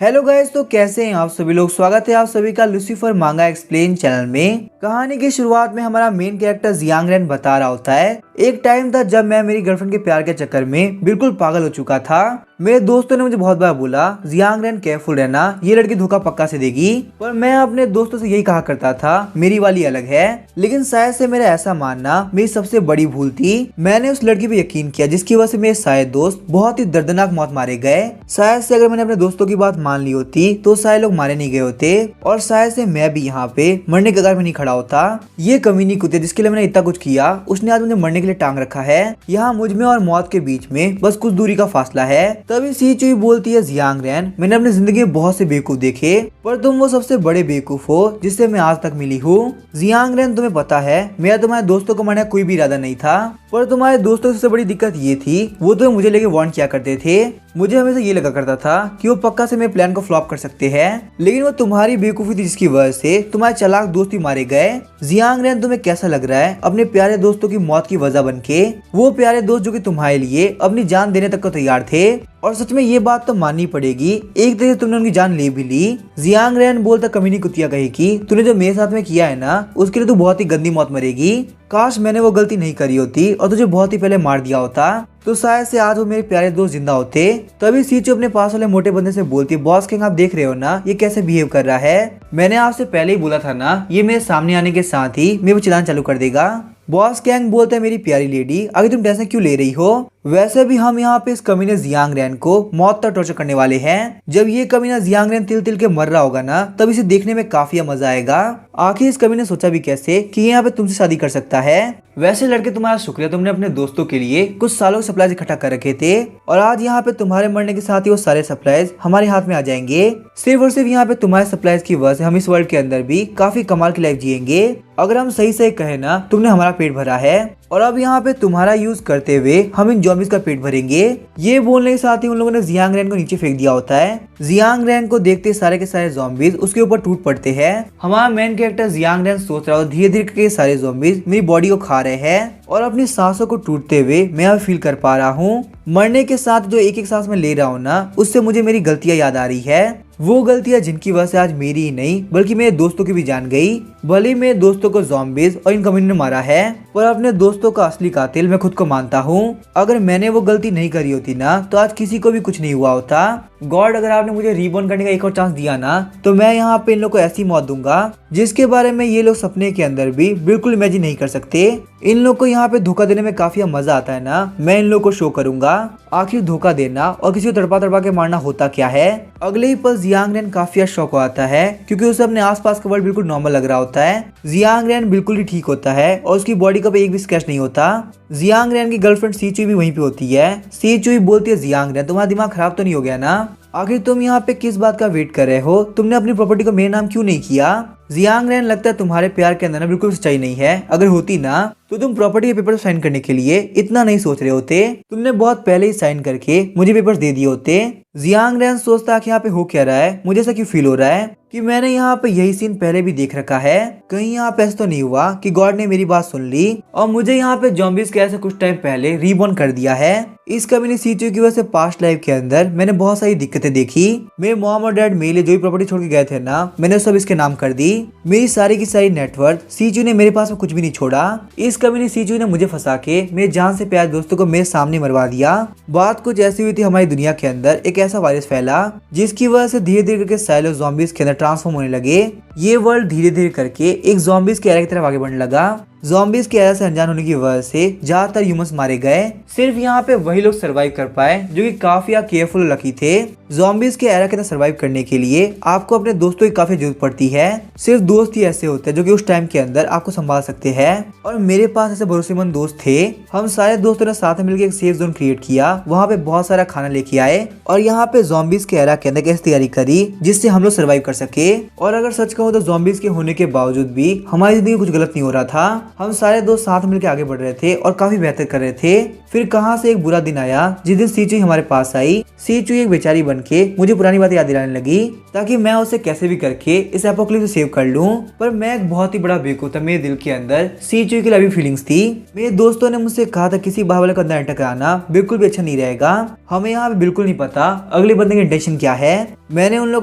Hello guys, तो कैसे हैं आप सभी लोग। स्वागत है आप सभी का लूसीफर मांगा एक्सप्लेन चैनल में। कहानी की शुरुआत में हमारा मेन कैरेक्टर जियांग रेन बता रहा होता है, एक टाइम था जब मैं मेरी गर्लफ्रेंड के प्यार के चक्कर में बिल्कुल पागल हो चुका था। मेरे दोस्तों ने मुझे बहुत बार बोला, जियांग रेन केयरफुल रहना, ये लड़की धोखा पक्का से देगी। पर मैं अपने दोस्तों से यही कहा करता था, मेरी वाली अलग है। लेकिन शायद से मेरा ऐसा मानना मेरी सबसे बड़ी भूल थी। मैंने उस लड़की पे यकीन किया जिसकी वजह से मेरे शायद दोस्त बहुत ही दर्दनाक मौत मारे गए। शायद से अगर मैंने अपने दोस्तों की बात मान ली होती तो शायद लोग मारे नहीं गए होते और शायद से मैं भी यहाँ पे मरने के कगार में नहीं खड़ा होता। ये कमीनी कुत्ते जिसके लिए मैंने इतना कुछ किया, उसने आज मुझे मरने के लिए टांग रखा है। यहाँ मुझ में और मौत के बीच में बस कुछ दूरी का फासला है। तभी सी चुई बोलती है, जियांग रेन, मैंने अपनी जिंदगी में बहुत से बेवकूफ देखे पर तुम वो सबसे बड़े बेवकूफ हो जिससे मैं आज तक मिली हूँ। जियांग रेन, तुम्हें पता है मेरा तुम्हारे दोस्तों को मारने का कोई भी इरादा नहीं था, पर तुम्हारे दोस्तों की सबसे बड़ी दिक्कत ये थी, वो तो मुझे लेके वार्न किया करते थे। मुझे हमेशा ये लगा करता था कि वो पक्का से मेरे प्लान को फ्लॉप कर सकते हैं, लेकिन वो तुम्हारी बेवकूफी थी जिसकी वजह से तुम्हारे चालाक दोस्त ही मारे गए। जियांग रेन, तुम्हें कैसा लग रहा है अपने प्यारे दोस्तों की मौत की वजह बनके? वो प्यारे दोस्त जो कि तुम्हारे लिए अपनी जान देने तक को तैयार थे, और सच में ये बात तो माननी पड़ेगी, एक तरह से तुमने उनकी जान ले भी ली। जियांग रेन बोलता, कमीनी कुतिया कही कि तूने जो मेरे साथ में किया है ना, उसके लिए तू बहुत ही गंदी मौत मरेगी। काश मैंने वो गलती नहीं करी होती और तुझे बहुत ही पहले मार दिया होता, तो शायद से आज वो मेरे प्यारे दोस्त जिंदा होते। तभी सीचू अपने पास वाले मोटे बंदे से बोलती, बॉस किंग, आप देख रहे हो ना ये कैसे बिहेव कर रहा है। मैंने आपसे पहले ही बोला था ना, ये मेरे सामने आने के साथ ही मेरे को चिल्लाना चालू कर देगा। बॉस गैंग बोलता है, मेरी प्यारी लेडी, अगर तुम टेंशन क्यों ले रही हो? वैसे भी हम यहाँ पे इस कमीने जियांग रेन को मौत तक टॉर्चर करने वाले हैं। जब ये कमीना जियांग रेन तिल तिल के मर रहा होगा ना, तब इसे देखने में काफी मजा आएगा। आखिर इस कमीने सोचा भी कैसे कि यहाँ पे तुमसे शादी कर सकता है। वैसे लड़के, तुम्हारा शुक्रिया, तुमने अपने दोस्तों के लिए कुछ सालों के सप्लाईज इकट्ठा कर रखे थे और आज यहाँ पे तुम्हारे मरने के साथ ही वो सारे सप्लाईज हमारे हाथ में आ जाएंगे। सिर्फ और सिर्फ यहाँ पे तुम्हारे सप्लाईज की वजह से हम इस वर्ल्ड के अंदर भी काफी कमाल की लाइफ जिएंगे। अगर हम सही सही कहे ना, तुमने हमारा पेट भरा है और अब यहाँ पे तुम्हारा यूज करते हुए हम इन ज़ॉम्बीज़ का पेट भरेंगे। ये बोलने के साथ ही उन लोगों ने जियांग रेन को नीचे फेंक दिया होता है। जियांग रेन को देखते सारे के सारे ज़ॉम्बीज़ उसके ऊपर टूट पड़ते हैं। हमारा मेन कैरेक्टर जियांग रेन सोच रहा है, धीरे धीरे करके सारे ज़ॉम्बीज़ मेरी बॉडी को खा रहे हैं और अपनी सांसों को टूटते हुए मैं अब फील कर पा रहा हूँ। मरने के साथ जो एक एक सांस में ले रहा हूँ ना, उससे मुझे मेरी गलतियाँ याद आ रही है। वो गलतियां जिनकी वजह से आज मेरी ही नहीं बल्कि मेरे दोस्तों की भी जान गई। भले ही मेरे दोस्तों को ज़ॉम्बीज़ और इन कमीनों ने मारा है, पर अपने दोस्तों का असली कातिल मैं खुद को मानता हूँ। अगर मैंने वो गलती नहीं करी होती ना, तो आज किसी को भी कुछ नहीं हुआ होता। गॉड, अगर आपने मुझे रीबॉर्न करने का एक और चांस दिया ना, तो मैं यहाँ पे इन लोगों को ऐसी मौत दूंगा जिसके बारे में ये लोग सपने के अंदर भी बिल्कुल इमेजिन नहीं कर सकते। इन लोग को यहाँ पे धोखा देने में काफी मजा आता है ना, मैं इन लोग को शो करूंगा आखिर धोखा देना और किसी को तड़पा तड़पा के मारना होता क्या है। अगले ही पल जियांग रेन काफी शौक हो आता है क्योंकि उसे अपने आसपास का वर्ल्ड बिल्कुल नॉर्मल लग रहा होता है। जियांग रेन बिल्कुल ही ठीक होता है और उसकी बॉडी का एक भी स्क्रैच नहीं होता। जियांग रेन की गर्लफ्रेंड सी चुई भी वहीं पे होती है। सी चुई बोलती है, जियांग रेन, तुम्हारा दिमाग खराब तो नहीं हो गया ना? आखिर तुम यहाँ पे किस बात का वेट कर रहे हो? तुमने अपनी प्रॉपर्टी को मेरे नाम क्यों नहीं किया? जियांग रेन, लगता है तुम्हारे प्यार के अंदर ना बिल्कुल सच्चाई नहीं है। अगर होती ना, तो तुम प्रॉपर्टी के पेपर साइन करने के लिए इतना नहीं सोच रहे होते। तुमने बहुत पहले ही साइन करके मुझे पेपर्स दे दिए होते। जियांग रेन सोचता कि यहाँ पे हो क्या रहा है, मुझे ऐसा क्यों फील हो रहा है कि मैंने यहाँ पे यही सीन पहले भी देख रखा है। कहीं यहाँ पे ऐसा तो नहीं हुआ कि गॉड ने मेरी बात सुन ली और मुझे यहाँ पे ज़ॉम्बीज़ के ऐसे कुछ टाइम पहले रीबॉर्न कर दिया है। इस कमीनी सी चुई की वजह से पास्ट लाइफ के अंदर मैंने बहुत सारी दिक्कतें देखी। मेरे मॉम और डैड मेरे लिए जो भी प्रॉपर्टी छोड़ के गए थे ना, मैंने सब इसके नाम कर दी। मेरी सारी की सारी नेटवर्थ सी चुई ने मेरे पास में कुछ भी नहीं छोड़ा। इस कमीनी सी चुई ने मुझे फंसा के मेरे जान से प्यारे दोस्तों को मेरे सामने मरवा दिया। बात कुछ ऐसी हुई थी, हमारी दुनिया के अंदर एक ऐसा वायरस फैला जिसकी वजह से धीरे धीरे करके सारे ज़ॉम्बीज़ के अंदर ट्रांसफॉर्म होने लगे। ये वर्ल्ड धीरे धीरे करके एक ज़ॉम्बीज़ के एरा की तरफ आगे बढ़ने लगा। ज़ॉम्बीज़ के एरा से अनजान होने की वजह से ज्यादातर ह्यूमंस मारे गए। सिर्फ यहाँ पे वही लोग सरवाइव कर पाए जो कि काफी केयरफुल लकी थे। ज़ॉम्बीज़ के एरा के अंदर सरवाइव करने के लिए आपको अपने दोस्तों की काफी जरूरत पड़ती है। सिर्फ दोस्त ही ऐसे होते हैं जो कि उस टाइम के अंदर आपको संभाल सकते हैं, और मेरे पास ऐसे भरोसेमंद दोस्त थे। हम सारे दोस्तों ने साथ में मिलकर एक सेफ जोन क्रिएट किया, वहाँ पे बहुत सारा खाना लेके आए और यहाँ पे ज़ॉम्बीज़ के एरा के अंदर कैसे तैयारी करी जिससे हम लोग सरवाइव कर सके। और अगर सच कहूँ तो ज़ॉम्बीज़ के होने के बावजूद भी हमारी जिंदगी कुछ गलत नहीं हो रहा था। हम सारे दोस्त साथ मिलकर आगे बढ़ रहे थे और काफी बेहतर कर रहे थे। फिर कहां से एक बुरा दिन आया जिस दिन सीचुई हमारे पास आई। सीचुई एक बेचारी बन के मुझे पुरानी बातें याद दिलाने लगी ताकि मैं उसे कैसे भी करके इस एपोक्लिप्स से सेव कर लूं। पर मैं एक बहुत ही बड़ा बेवकूफ था, मेरे दिल के अंदर सीचुई की लवी फीलिंग्स थी। मेरे दोस्तों ने मुझसे कहा था किसी बाहुबली को अंदर एंटर कराना बिल्कुल भी अच्छा नहीं रहेगा, हमें यहाँ पे बिल्कुल नहीं पता अगले बंदे की इंटेंशन क्या है। मैंने उन लोगों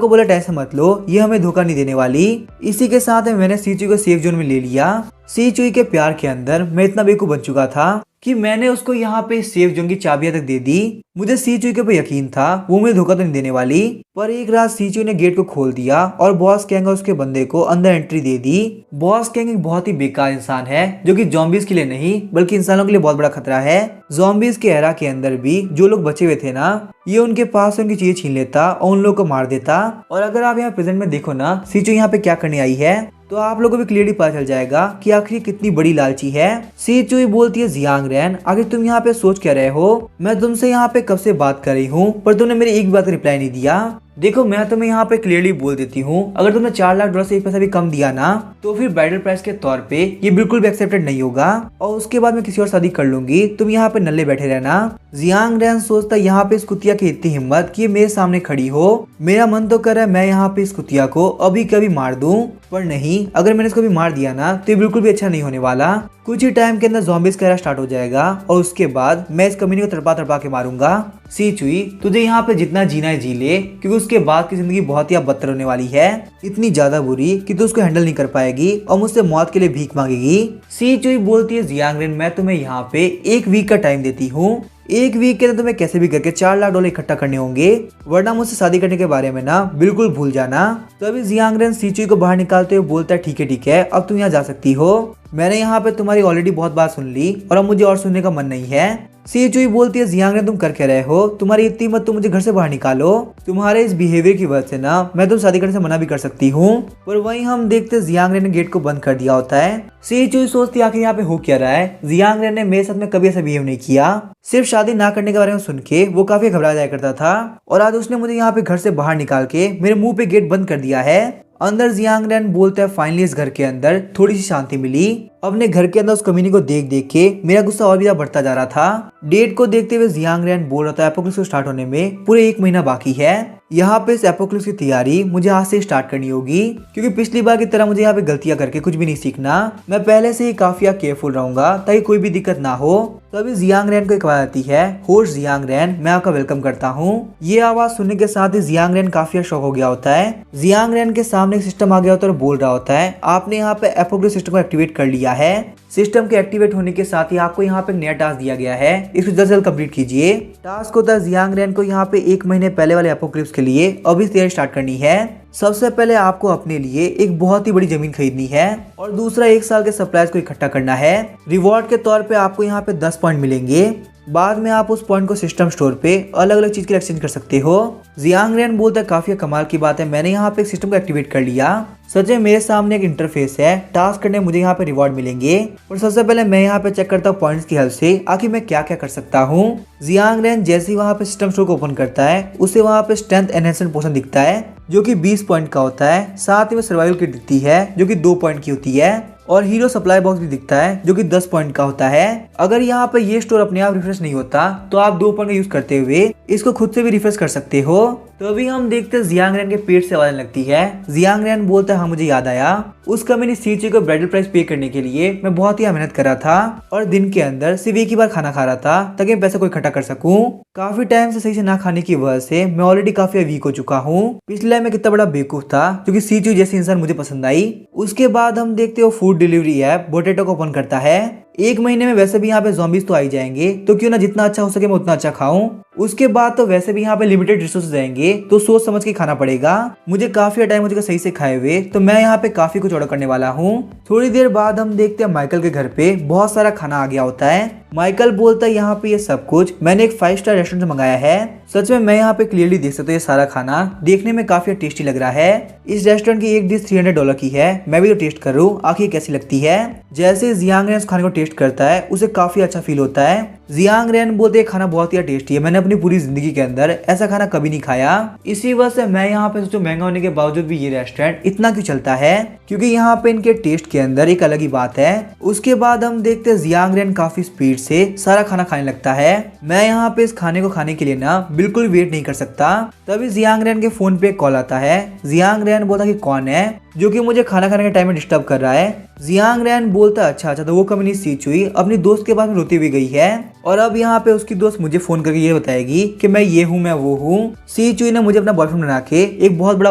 को बोला टेंशन मत लो, ये हमें धोखा नहीं देने वाली। इसी के साथ मैंने सीचुई को सेफ जोन में ले लिया। सीचुई के प्यार के अंदर मैं इतना बेवकूफ बन चुका था कि मैंने उसको यहाँ पे सेफ जोन की चाबियां तक दे दी। मुझे सीचुई के ऊपर यकीन था वो मुझे धोखा तो नहीं देने वाली। पर एक रात सीचुई ने गेट को खोल दिया और बॉस कैंग उसके बंदे को अंदर एंट्री दे दी। बॉस कैंग एक बहुत ही बेकार इंसान है जो कि ज़ॉम्बीज के लिए नहीं बल्कि इंसानों के लिए बहुत बड़ा खतरा है। ज़ॉम्बीज के एरा के अंदर भी जो लोग बचे हुए थे ना, ये उनके पास से उनकी चीजें छीन लेता और उन लोगों को मार देता। और अगर आप यहाँ प्रेजेंट में देखो ना सीचुई यहाँ पे क्या करने आई है, तो आप लोगों को भी क्लियरली पता चल जाएगा कि आखिर कितनी बड़ी लालची है। सीचुई बोलती है जियांग रैन आखिर तुम यहाँ पे सोच क्या रहे हो, मैं तुमसे यहाँ पे कब से बात कर रही हूँ पर तुमने मेरी एक बात का रिप्लाई नहीं दिया। देखो मैं तुम्हें यहाँ पे क्लियरली बोल देती हूँ, अगर तुमने $4 लाख से एक पैसा भी कम दिया ना तो फिर ब्राइडल प्राइस के तौर पे ये बिल्कुल भी एक्सेप्टेड नहीं होगा और उसके बाद मैं किसी और शादी कर लूंगी, तुम यहाँ पे नल्ले बैठे रहना। जियांग रैन सोचता यहाँ पे इस कुतिया की इतनी हिम्मत कि मेरे सामने खड़ी हो। मेरा मन तो कर रहा है मैं यहाँ पे इस कुतिया को अभी कभी मार दूं, पर नहीं, अगर मैंने इसको भी मार दिया ना तो ये बिल्कुल भी अच्छा नहीं होने वाला। कुछ ही टाइम के अंदर ज़ॉम्बीज का एरा स्टार्ट हो जाएगा और उसके बाद मैं इस कमीने को तड़पा के मारूंगा। सीचुई तुझे यहाँ पे जितना जीना है जी ले, क्योंकि उसके बाद की जिंदगी बहुत ही बदतर होने वाली है, इतनी ज्यादा बुरी कि तू उसको हैंडल नहीं कर पाएगी और मुझसे मौत के लिए भीख मांगेगी। सीचुई बोलती है जियांग रैन मैं तुम्हें यहाँ पे 1 वीक का टाइम देती हूँ, 1 वीक के अंदर तुम्हें कैसे भी करके $4 लाख इकट्ठा करने होंगे, वरना मुझसे शादी करने के बारे में ना बिल्कुल भूल जाना। तो अभी जियांग रैन सीचुई को बाहर निकालते हुए बोलता है ठीक है अब तुम यहाँ जा सकती हो, मैंने यहाँ पे तुम्हारी ऑलरेडी बहुत बात सुन ली और अब मुझे और सुनने का मन नहीं है। सीचुई बोलती है जियांग रैन तुम कर क्या रहे हो, तुम्हारी इतनी हिम्मत तुम मुझे घर से बाहर निकालो, तुम्हारे इस बिहेवियर की वजह से ना मैं तुम शादी करने से मना भी कर सकती हूँ। पर वहीं हम देखते जियांग रैन ने गेट को बंद कर दिया होता है। सीचुई सोचती आखिर यहाँ पे हो क्या रहा है, जियांग रैन ने मेरे साथ में कभी ऐसा बिहेव नहीं किया, सिर्फ शादी ना करने के बारे में सुन के वो काफी घबरा जाया करता था और आज उसने मुझे यहाँ पे घर से बाहर निकाल के मेरे मुंह पे गेट बंद कर दिया है। अंदर जियांग रैन बोलता है फाइनली इस घर के अंदर थोड़ी सी शांति मिली। अपने घर के अंदर उस कमीनी को देख के मेरा गुस्सा और भी ज्यादा बढ़ता जा रहा था। डेट को देखते हुए जियांग रैन बोल रहा था एपोक्लिप्स को स्टार्ट होने में पूरे 1 महीना बाकी है। यहाँ पे इस एपोक्लिप्स की तैयारी मुझे आज से स्टार्ट करनी होगी, क्योंकि पिछली बार की तरह मुझे यहाँ पे गलतियां करके कुछ भी नहीं सीखना। मैं पहले से ही काफी केयरफुल रहूंगा ताकि कोई भी दिक्कत ना हो। तभी जियांग रैन को एक आवाज आती है, होस्ट जियांग रैन मैं आपका वेलकम करता हूँ। ये आवाज सुनने के साथ ही जियांग रैन काफी शॉक हो गया होता है। जियांग रैन के सामने एक सिस्टम आ गया होता है और बोल रहा होता है आपने यहाँ पे एपोक्लिप्स सिस्टम को एक्टिवेट कर लिया है। सिस्टम के एक्टिवेट होने के साथ ही आपको यहाँ पे नया टास्क दिया गया है, इसको जल्द से जल्द कंप्लीट कीजिए। टास्क होता है जियांग रैन को यहाँ पे 1 महीने पहले वाले एपोक्लिप्स के लिए अभी तैयारी स्टार्ट करनी है। सबसे पहले आपको अपने लिए एक बहुत ही बड़ी जमीन खरीदनी है और दूसरा 1 साल के सप्लाईज को इकट्ठा करना है। रिवॉर्ड के तौर पे आपको यहाँ पे 10 पॉइंट मिलेंगे, बाद में आप उस पॉइंट को सिस्टम स्टोर पे अलग अलग चीज के लिए एक्सचेंज कर सकते हो। जियांग रैन बोलता है काफी कमाल की बात है, मैंने यहाँ पे एक सिस्टम को एक्टिवेट कर लिया। सच में मेरे सामने एक इंटरफेस है, टास्क करने मुझे यहाँ पे रिवॉर्ड मिलेंगे और सबसे पहले मैं यहाँ पे चेक करता हूँ पॉइंट्स की हेल्प से आखिर मैं क्या क्या कर सकता हूँ। जियांग रैन जैसे ही वहाँ पे सिस्टम स्टोर को ओपन करता है उसे वहाँ पे स्ट्रेंथ एनहेंसमेंट पोशन दिखता है जो कि 20 पॉइंट का होता है, साथ ही में सर्वाइवल किट दिखती है जो कि 2 पॉइंट की होती है और हीरो सप्लाई बॉक्स भी दिखता है जो कि 10 पॉइंट का होता है। अगर यहाँ पे ये स्टोर अपने आप रिफ्रेश नहीं होता तो आप 2 पॉइंट का यूज करते हुए इसको खुद से भी रिफ्रेश कर सकते हो। तो अभी हम देखते हैं जियांग रैन के पेट से आवाज लगती है। जियांग रैन बोलता है हाँ मुझे याद आया, उस कमीनी सीचुई को ब्राइडल प्राइस पे करने के लिए मैं बहुत ही मेहनत कर रहा था और दिन के अंदर सिर्फ एक ही बार खाना खा रहा था ताकि मैं पैसा को इकट्ठा कर सकूं। काफी टाइम से सही से ना खाने की वजह से मैं ऑलरेडी काफी वीक हो चुका हूँ। पिछले में कितना बड़ा बेवकूफ था क्योंकि सीचुई जैसी इंसान मुझे पसंद आई। उसके बाद हम देखते हो फूड डिलीवरी ऐप पोटैटो को ओपन करता है। 1 महीने में वैसे भी यहाँ पे ज़ॉम्बीज तो आ ही जाएंगे, तो क्यों ना जितना अच्छा हो सके मैं उतना अच्छा खाऊं। उसके बाद तो वैसे भी यहाँ पे लिमिटेड रिसोर्सेज रहेंगे तो सोच समझ के खाना पड़ेगा। मुझे काफी टाइम हो चुका सही से खाए हुए, तो मैं यहाँ पे काफी कुछ ऑर्डर करने वाला हूँ। थोड़ी देर बाद हम देखते हैं माइकल के घर पे बहुत सारा खाना आ गया होता है। माइकल बोलता है यहाँ पे ये सब कुछ मैंने एक 5 स्टार रेस्टोरेंट से मंगाया है। सच में मैं यहाँ पे क्लियरली देख सकता हूँ ये सारा खाना देखने में काफी टेस्टी लग रहा है। इस रेस्टोरेंट की एक डिश $300 की है, मैं भी तो टेस्ट करूँ आखिर कैसी लगती है। जैसे जियांग रैन खाने को टेस्ट करता है उसे काफी अच्छा फील होता है। जियांग रेन बोलते खाना बहुत ही टेस्टी है, मैंने अपनी पूरी जिंदगी के अंदर ऐसा खाना कभी नहीं खाया। इसी वजह से मैं यहाँ पे सोचो महंगा होने के बावजूद भी ये रेस्टोरेंट इतना क्यों चलता है, क्योंकि यहाँ पे इनके टेस्ट के अंदर एक अलग ही बात है। उसके बाद हम देखते हैं जियांग रेन काफी स्पीड से सारा खाना खाने लगता है। मैं यहाँ पे इस खाने को खाने के लिए ना बिल्कुल वेट नहीं कर सकता। तभी जियांग रेन के फोन पे कॉल आता है। जियांग रेन बोलता कि कौन है जो कि मुझे खाना खाने के टाइम में डिस्टर्ब कर रहा है। जियांग रेन बोलता अच्छा तो वो कम्युनिटी सी चुई अपनी दोस्त के पास में रोती हुई गई है और अब यहाँ पे उसकी दोस्त मुझे फोन करके ये बताएगी कि मैं ये हूँ मैं वो हूँ। सी चुई ने मुझे अपना बॉयफ्रेंड बना के एक बहुत बड़ा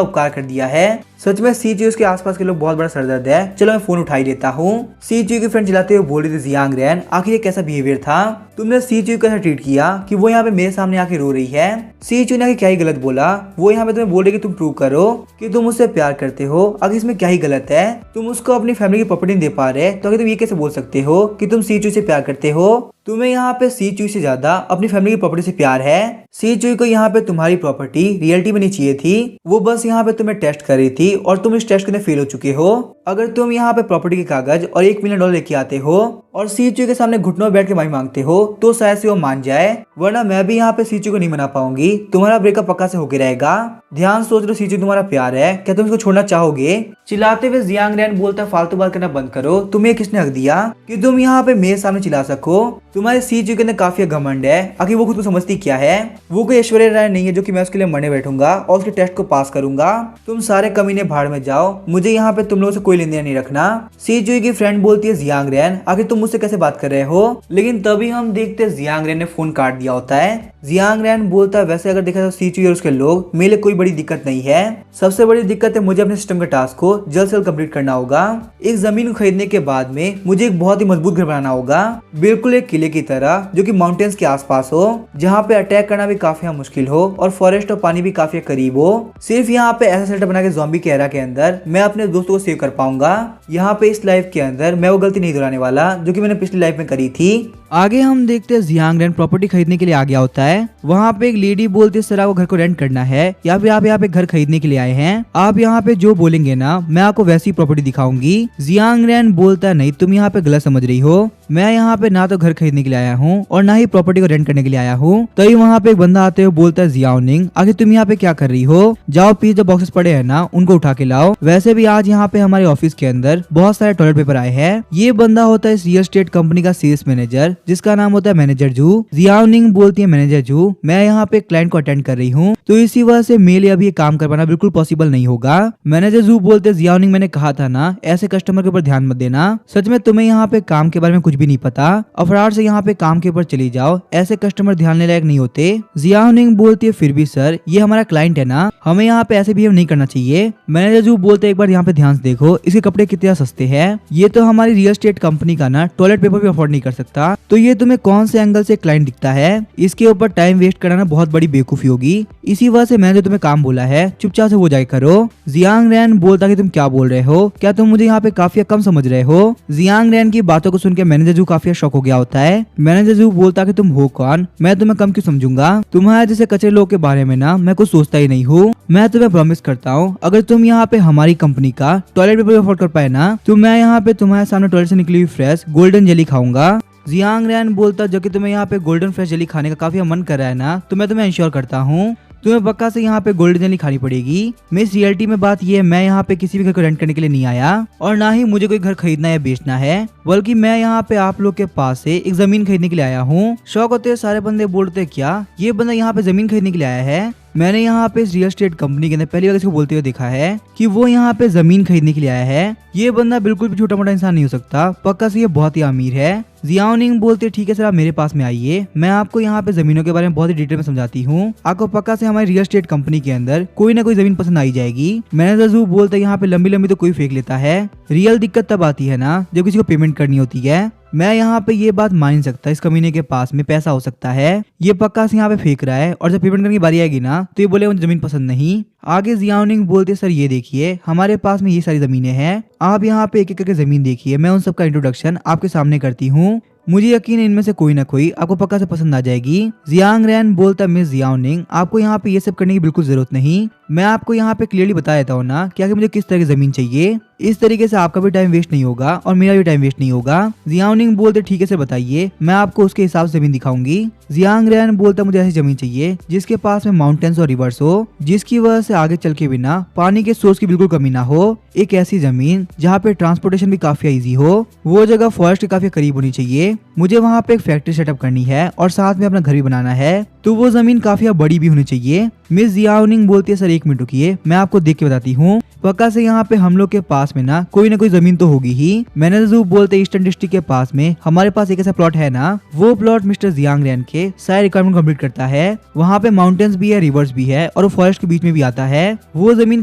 उपकार कर दिया है। सच में सी चुई उसके आसपास के लोग बहुत बड़ा सरदर्द है, चलो मैं फोन उठा ही लेता हूँ। सी चुई की फ्रेंड चिल्लाते हुए बोल रही थी जियांग रेन आखिर ये कैसा बिहेवियर था, तुमने सी चुई को ऐसा ट्रीट किया कि वो यहाँ पे मेरे सामने आके रो रही है। सी चुई ने क्या ही गलत बोला, वो यहाँ पे तुम्हें बोल रही कि तुम प्रूव करो कि तुम उससे प्यार करते हो। अगर इसमें क्या ही गलत है, तुम उसको अपनी फैमिली की प्रॉपर्टी नहीं दे पा रहे तो अगर तुम ये कैसे बोल सकते हो कि तुम सी चुई से प्यार करते हो। तुम्हें यहाँ पे सी चुई से ज्यादा अपनी फैमिली की प्रॉपर्टी से प्यार है। सी चुई को यहाँ पे तुम्हारी प्रॉपर्टी रियलिटी में नहीं चाहिए थी, वो बस यहाँ पे तुम्हें टेस्ट कर रही थी और तुम इस टेस्ट के अंदर फेल हो चुके हो। अगर तुम यहाँ पे प्रॉपर्टी के कागज और $1 मिलियन लेके आते हो और सी चुई के सामने घुटनों में बैठ के माफी मांगते हो तो शायद से वो मान जाए, वरना मैं भी यहाँ पे सी चुई को नहीं मना पाऊंगी। तुम्हारा ब्रेकअप पक्का से होके रहेगा। ध्यान सोच लो सी चुई तुम्हारा प्यार है, क्या तुम इसको छोड़ना चाहोगे। चिल्लाते हुए जियांग रेन बोलता फालतू बात करना बंद करो, तुम्हें किसने हक दिया कि तुम यहाँ पे मेरे सामने चिल्ला सको। तुम्हारे सी चुई के अंदर काफी घमंड है, आखिर वो खुद को समझती क्या है। वो कोई ऐश्वर्या राय नहीं है जो कि मैं उसके लिए मरने बैठूंगा और उसके टेस्ट को पास करूंगा। तुम सारे कमीने भाड़ में जाओ, मुझे यहाँ पे तुम लोगों से कोई लेन देन नहीं रखना। सी चुई की फ्रेंड बोलती है जियांग रेन आखिर तुम मुझसे कैसे बात कर रहे हो, लेकिन तभी हम देखते हैं जियांग रेन ने फोन काट दिया होता है। जियांग रेन बोलता है वैसे अगर देखा तो सी चुई और उसके लोग मेरे लिए कोई बड़ी दिक्कत नहीं है, सबसे बड़ी दिक्कत है मुझे अपने सिस्टम के टास्क को जल्द से जल्द कंप्लीट करना होगा। एक जमीन खरीदने के बाद में मुझे एक बहुत ही मजबूत घर बनाना होगा, बिल्कुल एक किले की तरह जो कि माउंटेन्स के आसपास हो, जहाँ पे अटैक करना भी काफी मुश्किल हो और फॉरेस्ट और पानी भी काफी करीब हो। सिर्फ यहाँ पे ऐसा सेटअप बना के ज़ॉम्बी के एरा के अंदर मैं अपने दोस्तों को सेव कर पाऊंगा। यहाँ पे इस लाइफ के अंदर मैं वो गलती नहीं दोहराने वाला जो कि मैंने पिछली लाइफ में करी थी। आगे हम देखते हैं जियांग रेन प्रॉपर्टी खरीदने के लिए आ गया होता है। वहाँ पे एक लेडी बोलती है सर आपको घर को रेंट करना है या फिर आप यहाँ पे घर खरीदने के लिए आए हैं, आप यहाँ पे जो बोलेंगे ना मैं आपको वैसी प्रॉपर्टी दिखाऊंगी। जियांग रेन बोलता नहीं तुम यहाँ पे गलत समझ रही हो, मैं यहाँ पे ना तो घर खरीदने के लिए आया हूँ और ना ही प्रॉपर्टी को रेंट करने के लिए आया हूँ। तभी वहाँ पे एक बंदा आते हुए बोलता है जियाओनिंग आखिर तुम यहाँ पे क्या कर रही हो, जाओ प्लीज जो बॉक्सेस पड़े हैं ना उनको उठा के लाओ। वैसे भी आज यहाँ पे हमारे ऑफिस के अंदर बहुत सारे टॉयलेट पेपर आए हैं। ये बंदा होता है इस रियल एस्टेट कंपनी का सेल्स मैनेजर जिसका नाम होता है मैनेजर जू। जियाओनिंग बोलती है मैनेजर जू मैं यहाँ पे क्लाइंट को अटेंड कर रही हूँ तो इसी वजह से मेरे लिए अभी ये काम कर पाना बिल्कुल पॉसिबल नहीं होगा। मैनेजर जू बोलते जियाओनिंग मैंने कहा था ना ऐसे कस्टमर के ऊपर ध्यान मत देना, सच में तुम्हें यहाँ पे काम के बारे में कुछ भी नहीं पता, अफरार से यहाँ पे काम के ऊपर चली जाओ, ऐसे कस्टमर ध्यान देने लायक नहीं होते। जियाओनिंग बोलती है फिर भी सर ये हमारा क्लाइंट है ना, हमें यहाँ पे ऐसे बिहेव नहीं करना चाहिए। मैनेजर जू बोलते एक बार यहाँ पे ध्यान से देखो इसके कपड़े कितने सस्ते हैं, ये तो हमारी रियल एस्टेट कंपनी का ना टॉयलेट पेपर भी अफोर्ड नहीं कर सकता, तो ये तुम्हें कौन से एंगल से क्लाइंट दिखता है, इसके ऊपर टाइम वेस्ट कराना बहुत बड़ी बेवकूफी होगी। इसी वजह से मैंने जो तुम्हें काम बोला है चुपचाप से वो जाके करो। जियांग रेन बोलता कि तुम क्या बोल रहे हो, क्या तुम मुझे यहाँ पे काफी कम समझ रहे हो। जियांग रेन की बातों को सुन के मैनेजर जू काफी शॉक हो गया होता है। मैनेजर जू बोलता कि तुम हो कौन, मैं तुम्हें कम क्यों समझूंगा, तुम्हारे जैसे कचरे लोग के बारे में ना मैं कुछ सोचता ही नहीं हूँ। मैं तुम्हें प्रॉमिस करता हूँ अगर तुम यहाँ पे हमारी कंपनी का टॉयलेट पेपर अफोर्ड कर पाए ना तो मैं यहाँ पे तुम्हारे सामने टॉयलेट से निकली हुई फ्रेश गोल्डन जेली खाऊंगा। जियांग रेन बोलता जो कि तुम्हें यहाँ पे गोल्डन फ्रेश जेली खाने का काफी मन कर रहा है ना तो मैं तुम्हें इंश्योर करता हूँ तुम्हें पक्का से यहाँ पे गोल्डन जेली खानी पड़ेगी। मिस रियलिटी में बात ये है मैं यहाँ पे किसी भी घर को रेंट करने के लिए नहीं आया और ना ही मुझे कोई घर खरीदना या बेचना है, बल्कि मैं यहाँ पे आप लोग के पास से एक जमीन खरीदने के लिए आया हूँ। शौक होते सारे बंदे बोलते क्या ये बंदा यहाँ पे जमीन खरीदने के लिए आया है। मैंने यहाँ पे इस रियल एस्टेट कंपनी के अंदर पहली बार इसको बोलते हुए देखा है कि वो यहाँ पे जमीन खरीदने के लिए आया है। ये बंदा बिल्कुल भी छोटा मोटा इंसान नहीं हो सकता, पक्का से ये बहुत ही अमीर है। जियाओनिंग बोलते ठीक है सर आप मेरे पास में आइए, मैं आपको यहाँ पे जमीनों के बारे में बहुत ही डिटेल में समझाती हूँ, आपको पक्का से हमारी रियल एस्टेट कंपनी के अंदर कोई ना कोई जमीन पसंद आई जाएगी। मैनेजर जू बोलता है यहाँ पे लंबी लंबी तो कोई फेंक लेता है, रियल दिक्कत तब आती है ना जब किसी को पेमेंट करनी होती है। मैं यहाँ पे ये बात मान सकता इस कमीने के पास में पैसा हो सकता है, ये पक्का से यहाँ पे फेंक रहा है और जब पेमेंट करने की बारी आएगी ना तो ये बोले मुझे जमीन पसंद नहीं। आगे जियाओनिंग बोलते सर ये देखिए हमारे पास में ये सारी जमीनें हैं, आप यहाँ पे एक एक करके जमीन देखिए, मैं उन सबका इंट्रोडक्शन आपके सामने करती हूँ, मुझे यकीन है इनमें से कोई ना कोई आपको पक्का से पसंद आ जाएगी। जियांग रेन बोलता मिस जियाओनिंग आपको यहाँ पे ये सब करने की बिल्कुल जरूरत नहीं, मैं आपको यहाँ पे क्लियरली बता देता हूँ ना कि आगे मुझे किस तरह की जमीन चाहिए। इस तरीके से आपका भी टाइम वेस्ट नहीं होगा और मेरा भी टाइम वेस्ट नहीं होगा। जियांगनिंग बोलते ठीक है सर बताइए, मैं आपको उसके हिसाब से जमीन दिखाऊंगी। जियांग रैन बोलता मुझे ऐसी जमीन चाहिए जिसके पास में माउंटेन्स और रिवर्स हो, जिसकी वजह से आगे चल के बिना पानी के सोर्स की बिल्कुल कमी ना हो। एक ऐसी जमीन जहाँ पे ट्रांसपोर्टेशन भी काफी इजी हो, वो जगह फॉरेस्ट के काफी करीब होनी चाहिए। मुझे वहाँ पे एक फैक्ट्री सेटअप करनी है और साथ में अपना घर भी बनाना है, तो वो जमीन काफी बड़ी भी होनी चाहिए। मिस जियांगनिंग बोलती है सर एक मिनट रुकिए, मैं आपको देख के बताती हूँ। पक्का से यहाँ पे हम लोग के पास में ना कोई जमीन तो होगी ही। मैनेजर बोलते ईस्टर्न डिस्ट्रिक्ट के पास में हमारे पास एक ऐसा प्लॉट है ना, वो प्लॉट मिस्टर जियांग रैन के सारे रिक्वायरमेंट कंप्लीट करता है। वहाँ पे माउंटेन्स भी है, रिवर्स भी है और फॉरेस्ट के बीच में भी आता है। वो जमीन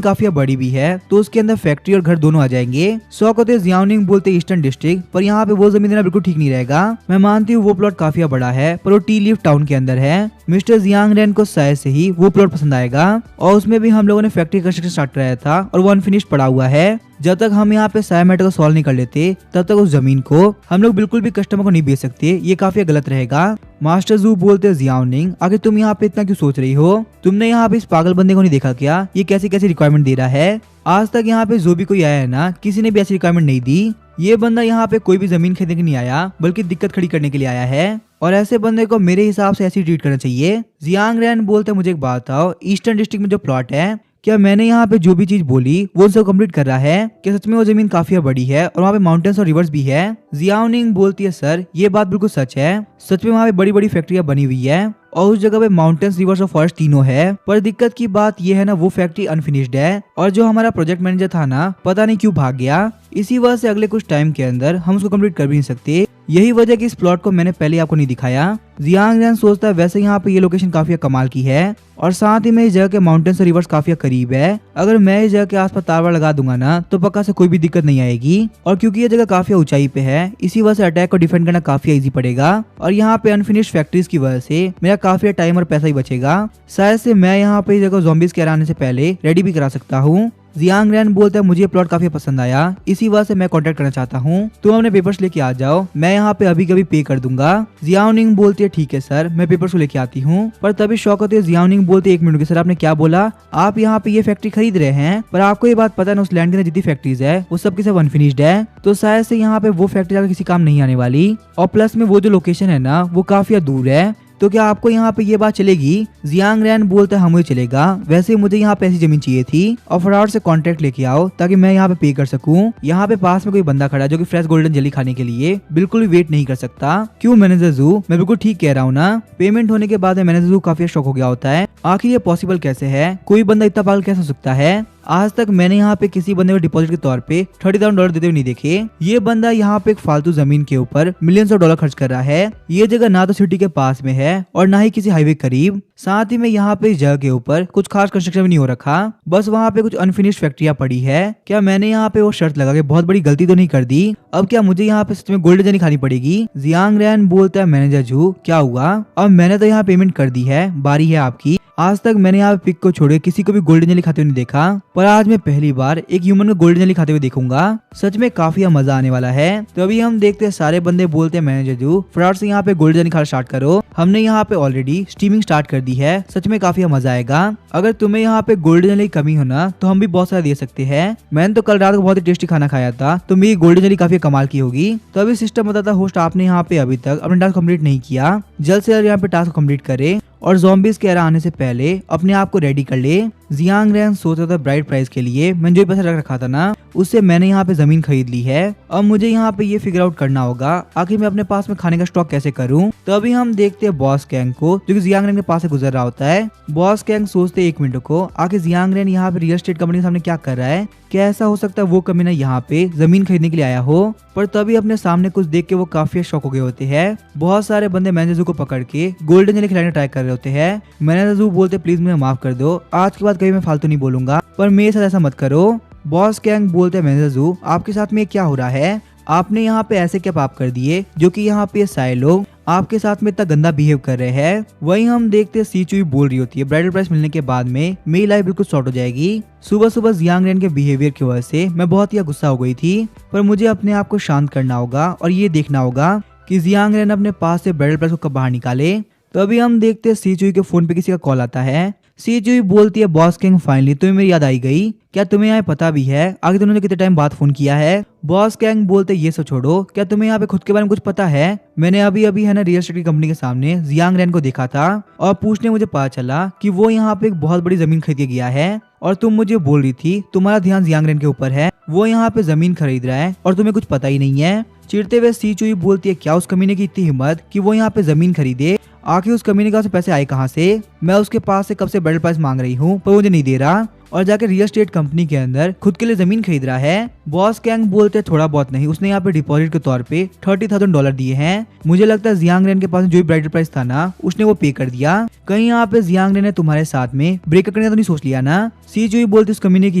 काफी बड़ी भी है, तो उसके अंदर फैक्ट्री और घर दोनों आ जाएंगे। शौक होते जियांगनिंग बोलते ईस्टर्न डिस्ट्रिक्ट, पर यहाँ पे वो जमीन देना बिल्कुल ठीक नहीं रहेगा। मैं मानती हूँ वो प्लॉट काफी बड़ा है, पर वो टी लीफ टाउन के अंदर है। मिस्टर जियांग रैन को शायद से ही वो प्लॉट पसंद आएगा, और उसमें भी हम लोगों ने फैक्ट्री कंस्ट्रक्शन स्टार्ट कराया था और वो अनफिनिश्ड पड़ा हुआ है। जब तक हम यहाँ पे सारे मैटर को सॉल्व नहीं कर लेते, तब तक उस जमीन को हम लोग बिल्कुल भी कस्टमर को नहीं बेच सकते, ये काफी गलत रहेगा। मास्टर जू बोलते जियांगनिंग, आगे तुम यहाँ पे इतना क्यों सोच रही हो? तुमने यहाँ पे इस पागल बंदे को नहीं देखा क्या? ये कैसी कैसी रिक्वायरमेंट दे रहा है? आज तक यहाँ पे जो भी कोई आया है ना, किसी ने भी ऐसी रिक्वायरमेंट नहीं दी। ये बंदा यहाँ पे कोई भी जमीन खरीदने के नहीं आया, बल्कि दिक्कत खड़ी करने के लिए आया है, और ऐसे बंदे को मेरे हिसाब से ऐसी ट्रीट करना चाहिए। जियांग रैन बोलते मुझे एक बात बताओ, ईस्टर्न डिस्ट्रिक्ट में जो प्लॉट है, क्या मैंने यहाँ पे जो भी चीज बोली वो सब कंप्लीट कर रहा है? क्या सच में वो जमीन काफी बड़ी है और वहाँ पे माउंटेन्स और रिवर्स भी है? जियांगनिंग बोलती है सर ये बात बिल्कुल सच है, सच में वहाँ पे बड़ी बड़ी फैक्ट्रियाँ बनी हुई है और उस जगह पे माउंटेन्स, रिवर्स और फॉरेस्ट तीनों है। पर दिक्कत की बात ये है ना, वो फैक्ट्री अनफिनिश्ड है और जो हमारा प्रोजेक्ट मैनेजर था ना, पता नहीं क्यों भाग गया। इसी वजह से अगले कुछ टाइम के अंदर हम उसको कंप्लीट कर भी नहीं सकते। यही वजह कि इस प्लॉट को मैंने पहले आपको नहीं दिखाया। जियांग रैन सोचता है वैसे यहाँ पे ये लोकेशन काफी कमाल की है और साथ ही में इस जगह के माउंटेन्स और रिवर्स काफी करीब है। अगर मैं इस जगह के आसपास तार लगा दूंगा ना, तो पक्का से कोई भी दिक्कत नहीं आएगी। और क्योंकि ये जगह काफी ऊंचाई पे है, इसी वजह से अटैक को डिफेंड करना काफी इजी पड़ेगा। और यहाँ पे अनफिनिश्ड फैक्ट्रीज की वजह से मेरा काफी टाइम और पैसा ही बचेगा। शायद से मैं यहाँ पे इस जगह ज़ॉम्बीज़ के आने से पहले रेडी भी करा सकता हूँ। जियांग रैन बोलता है मुझे प्लॉट काफी पसंद आया, इसी वजह से मैं कांटेक्ट करना चाहता हूँ। तुम अपने पेपर्स लेके आ जाओ, मैं यहाँ पे अभी कभी पे कर दूंगा। जियांगनिंग बोलती है ठीक है सर, मैं पेपर्स को लेके आती हूँ। पर तभी शौक होती है जियांगनिंग बोलती है एक मिनट के सर, आपने क्या बोला? आप यहाँ पे ये फैक्ट्री खरीद रहे हैं, पर आपको ये बात पता है ना उस लैंड के अंदर जितनी फैक्ट्रीज है वो सब की सब अनफिनिश्ड है, तो शायद से यहाँ पे वो फैक्ट्री जाकर किसी काम नहीं आने वाली। और प्लस में वो जो लोकेशन है ना, वो काफी दूर है, तो क्या आपको यहाँ पे ये बात चलेगी? जियांग रैन बोलता है हाँ मुझे चलेगा, वैसे मुझे यहाँ पे ऐसी जमीन चाहिए थी और फटाफट से कॉन्ट्रैक्ट लेके आओ ताकि मैं यहाँ पे कर सकूँ। यहाँ पे पास में कोई बंदा खड़ा है जो कि फ्रेश गोल्डन जेली खाने के लिए बिल्कुल भी वेट नहीं कर सकता। क्यों मैनेजर जू, मैं बिल्कुल ठीक कह रहा हूँ ना? पेमेंट होने के बाद मैनेजर जू काफी शॉक हो गया होता है, आखिर ये पॉसिबल कैसे है? कोई बंदा इतना पागल कैसे हो सकता है? आज तक मैंने यहाँ पे किसी बंदे को डिपॉजिट के तौर पे $30,000 देते हुए नहीं देखे। ये बंदा यहाँ पे एक फालतू जमीन के ऊपर मिलियंस ऑफ डॉलर खर्च कर रहा है। ये जगह ना तो सिटी के पास में है और ना ही किसी हाईवे करीब। साथ ही में यहाँ पे इस जगह के ऊपर कुछ खास कंस्ट्रक्शन भी नहीं हो रखा, बस वहाँ पे कुछ अनफिनिश्ड फैक्ट्रियाँ पड़ी है। क्या मैंने यहाँ पे वो शर्त लगा के बहुत बड़ी गलती तो नहीं कर दी? अब क्या मुझे यहाँ पे सच में गोल्डन जेली खानी पड़ेगी? जियांग रैन बोलता है मैनेजर जू क्या हुआ? अब मैंने तो यहाँ पेमेंट कर दी है, बारी है आपकी। आज तक मैंने यहाँ पिक को छोड़े किसी को भी गोल्डन जेली खाते हुए नहीं देखा, पर आज मैं पहली बार एक ह्यूमन को गोल्डन जेली खाते हुए देखूंगा। सच में काफी मजा आने वाला है। तो अभी हम देखते हैं, सारे बंदे बोलते हैं मैनेजर जू फटाफट से यहाँ पे गोल्डन जेली खाना स्टार्ट करो। हमने यहाँ पे ऑलरेडी स्टीमिंग स्टार्ट कर दी है, सच में काफी मजा आएगा। अगर तुम्हें यहाँ पे गोल्डन जेली कमी हो ना, तो हम भी बहुत सारा दे सकते हैं। मैंने तो कल रात को बहुत ही टेस्टी खाना खाया था, तो मेरी गोल्डन जेली काफी कमाल की होगी। तो अभी सिस्टम बताता होस्ट आपने यहाँ पे अभी तक अपना टास्क कंप्लीट नहीं किया, जल्द से जल्द यहाँ पे टास्क कंप्लीट करे और ज़ॉम्बीज़ के एरा आने से पहले अपने आप को रेडी कर ले। जियांग रैन सोच रहा था ब्राइट प्राइस के लिए मैंने जो पैसा रख रखा था ना, उससे मैंने यहाँ पे जमीन खरीद ली है। अब मुझे यहाँ पे ये फिगर आउट करना होगा आखिर मैं अपने पास में खाने का स्टॉक कैसे करूँ। तो अभी हम देखते हैं बॉस गैंग को, जो कि जियांग रैन के पास से गुजर रहा होता है। बॉस गैंग सोचते एक मिनट को, आखिर जियांग रैन यहाँ पे रियल एस्टेट कंपनी के सामने क्या कर रहा है? क्या ऐसा हो सकता है वो कमीना यहाँ पे जमीन खरीदने के लिए आया हो? पर तभी अपने सामने कुछ देख के वो काफी शॉक हो गए होते हैं। बहुत सारे बंदे मैनेजर को पकड़ के गोल्डन जेली खिलाने ट्राई कर रहे होते हैं। मैनेजर बोलते प्लीज मुझे माफ कर दो, आज के बाद कभी मैं फालतू नहीं बोलूंगा, पर मेरे साथ ऐसा मत करो। बॉस गैंग बोलते मैनेजर आपके साथ में क्या हो रहा है? आपने यहाँ पे ऐसे क्या पाप कर दिए जो कि यहाँ पे सारे लोग आपके साथ में इतना गंदा बिहेव कर रहे हैं? वहीं हम देखते हैं सी चुई बोल रही होती है ब्राइडल प्राइस मिलने के बाद में मेरी लाइफ बिल्कुल शॉर्ट हो जाएगी। सुबह सुबह जियांग रैन के बिहेवियर की वजह से मैं बहुत ही गुस्सा हो गई थी, पर मुझे अपने आप को शांत करना होगा और ये देखना होगा कि जियांग रैन अपने पास से ब्राइडल प्राइस को कब बाहर निकाले। तो अभी हम देखते हैं सी चुई के फोन पे किसी का कॉल आता है। सीचुई बोलती है बॉस किंग फाइनली तुम्हें मेरी याद आई गई, क्या तुम्हें यहाँ पता भी है आगे तुमने कितने टाइम बाद फोन किया है। बॉस गैंग बोलते ये सब छोड़ो, क्या तुम्हें यहाँ पे खुद के बारे में कुछ पता है। मैंने अभी अभी है ना रियल एस्टेट की कंपनी के सामने जियांग रैन को देखा था और पूछने मुझे पता चला कि वो यहाँ पे एक बहुत बड़ी जमीन खरीद के गया है और तुम मुझे बोल रही थी तुम्हारा ध्यान जियांग रैन के ऊपर है, वो यहाँ पे जमीन खरीद रहा है और तुम्हें कुछ पता ही नहीं है। चिढ़ते हुए सीचुई बोलती है क्या उस कमीने की इतनी हिम्मत कि वो यहाँ पे जमीन खरीदे, आखिर उस कमीने के पास पैसे आए कहाँ से। मैं उसके पास से कब से बैटल पास मांग रही हूँ पर मुझे नहीं दे रहा और जाके रियल एस्टेट कंपनी के अंदर खुद के लिए जमीन खरीद रहा है। बॉस गैंग बोलते थोड़ा बहुत नहीं, उसने यहाँ पे डिपॉजिट के तौर पे $30,000 दिए हैं। मुझे लगता है जियांग रैन के पास जो भी ब्राइडल प्राइस था ना उसने वो पे कर दिया। कहीं यहाँ पे जियांग रैन ने तुम्हारे साथ में ब्रेकअप करने का तो नहीं सोच लिया ना। सीचुई बोलती उस कमीने की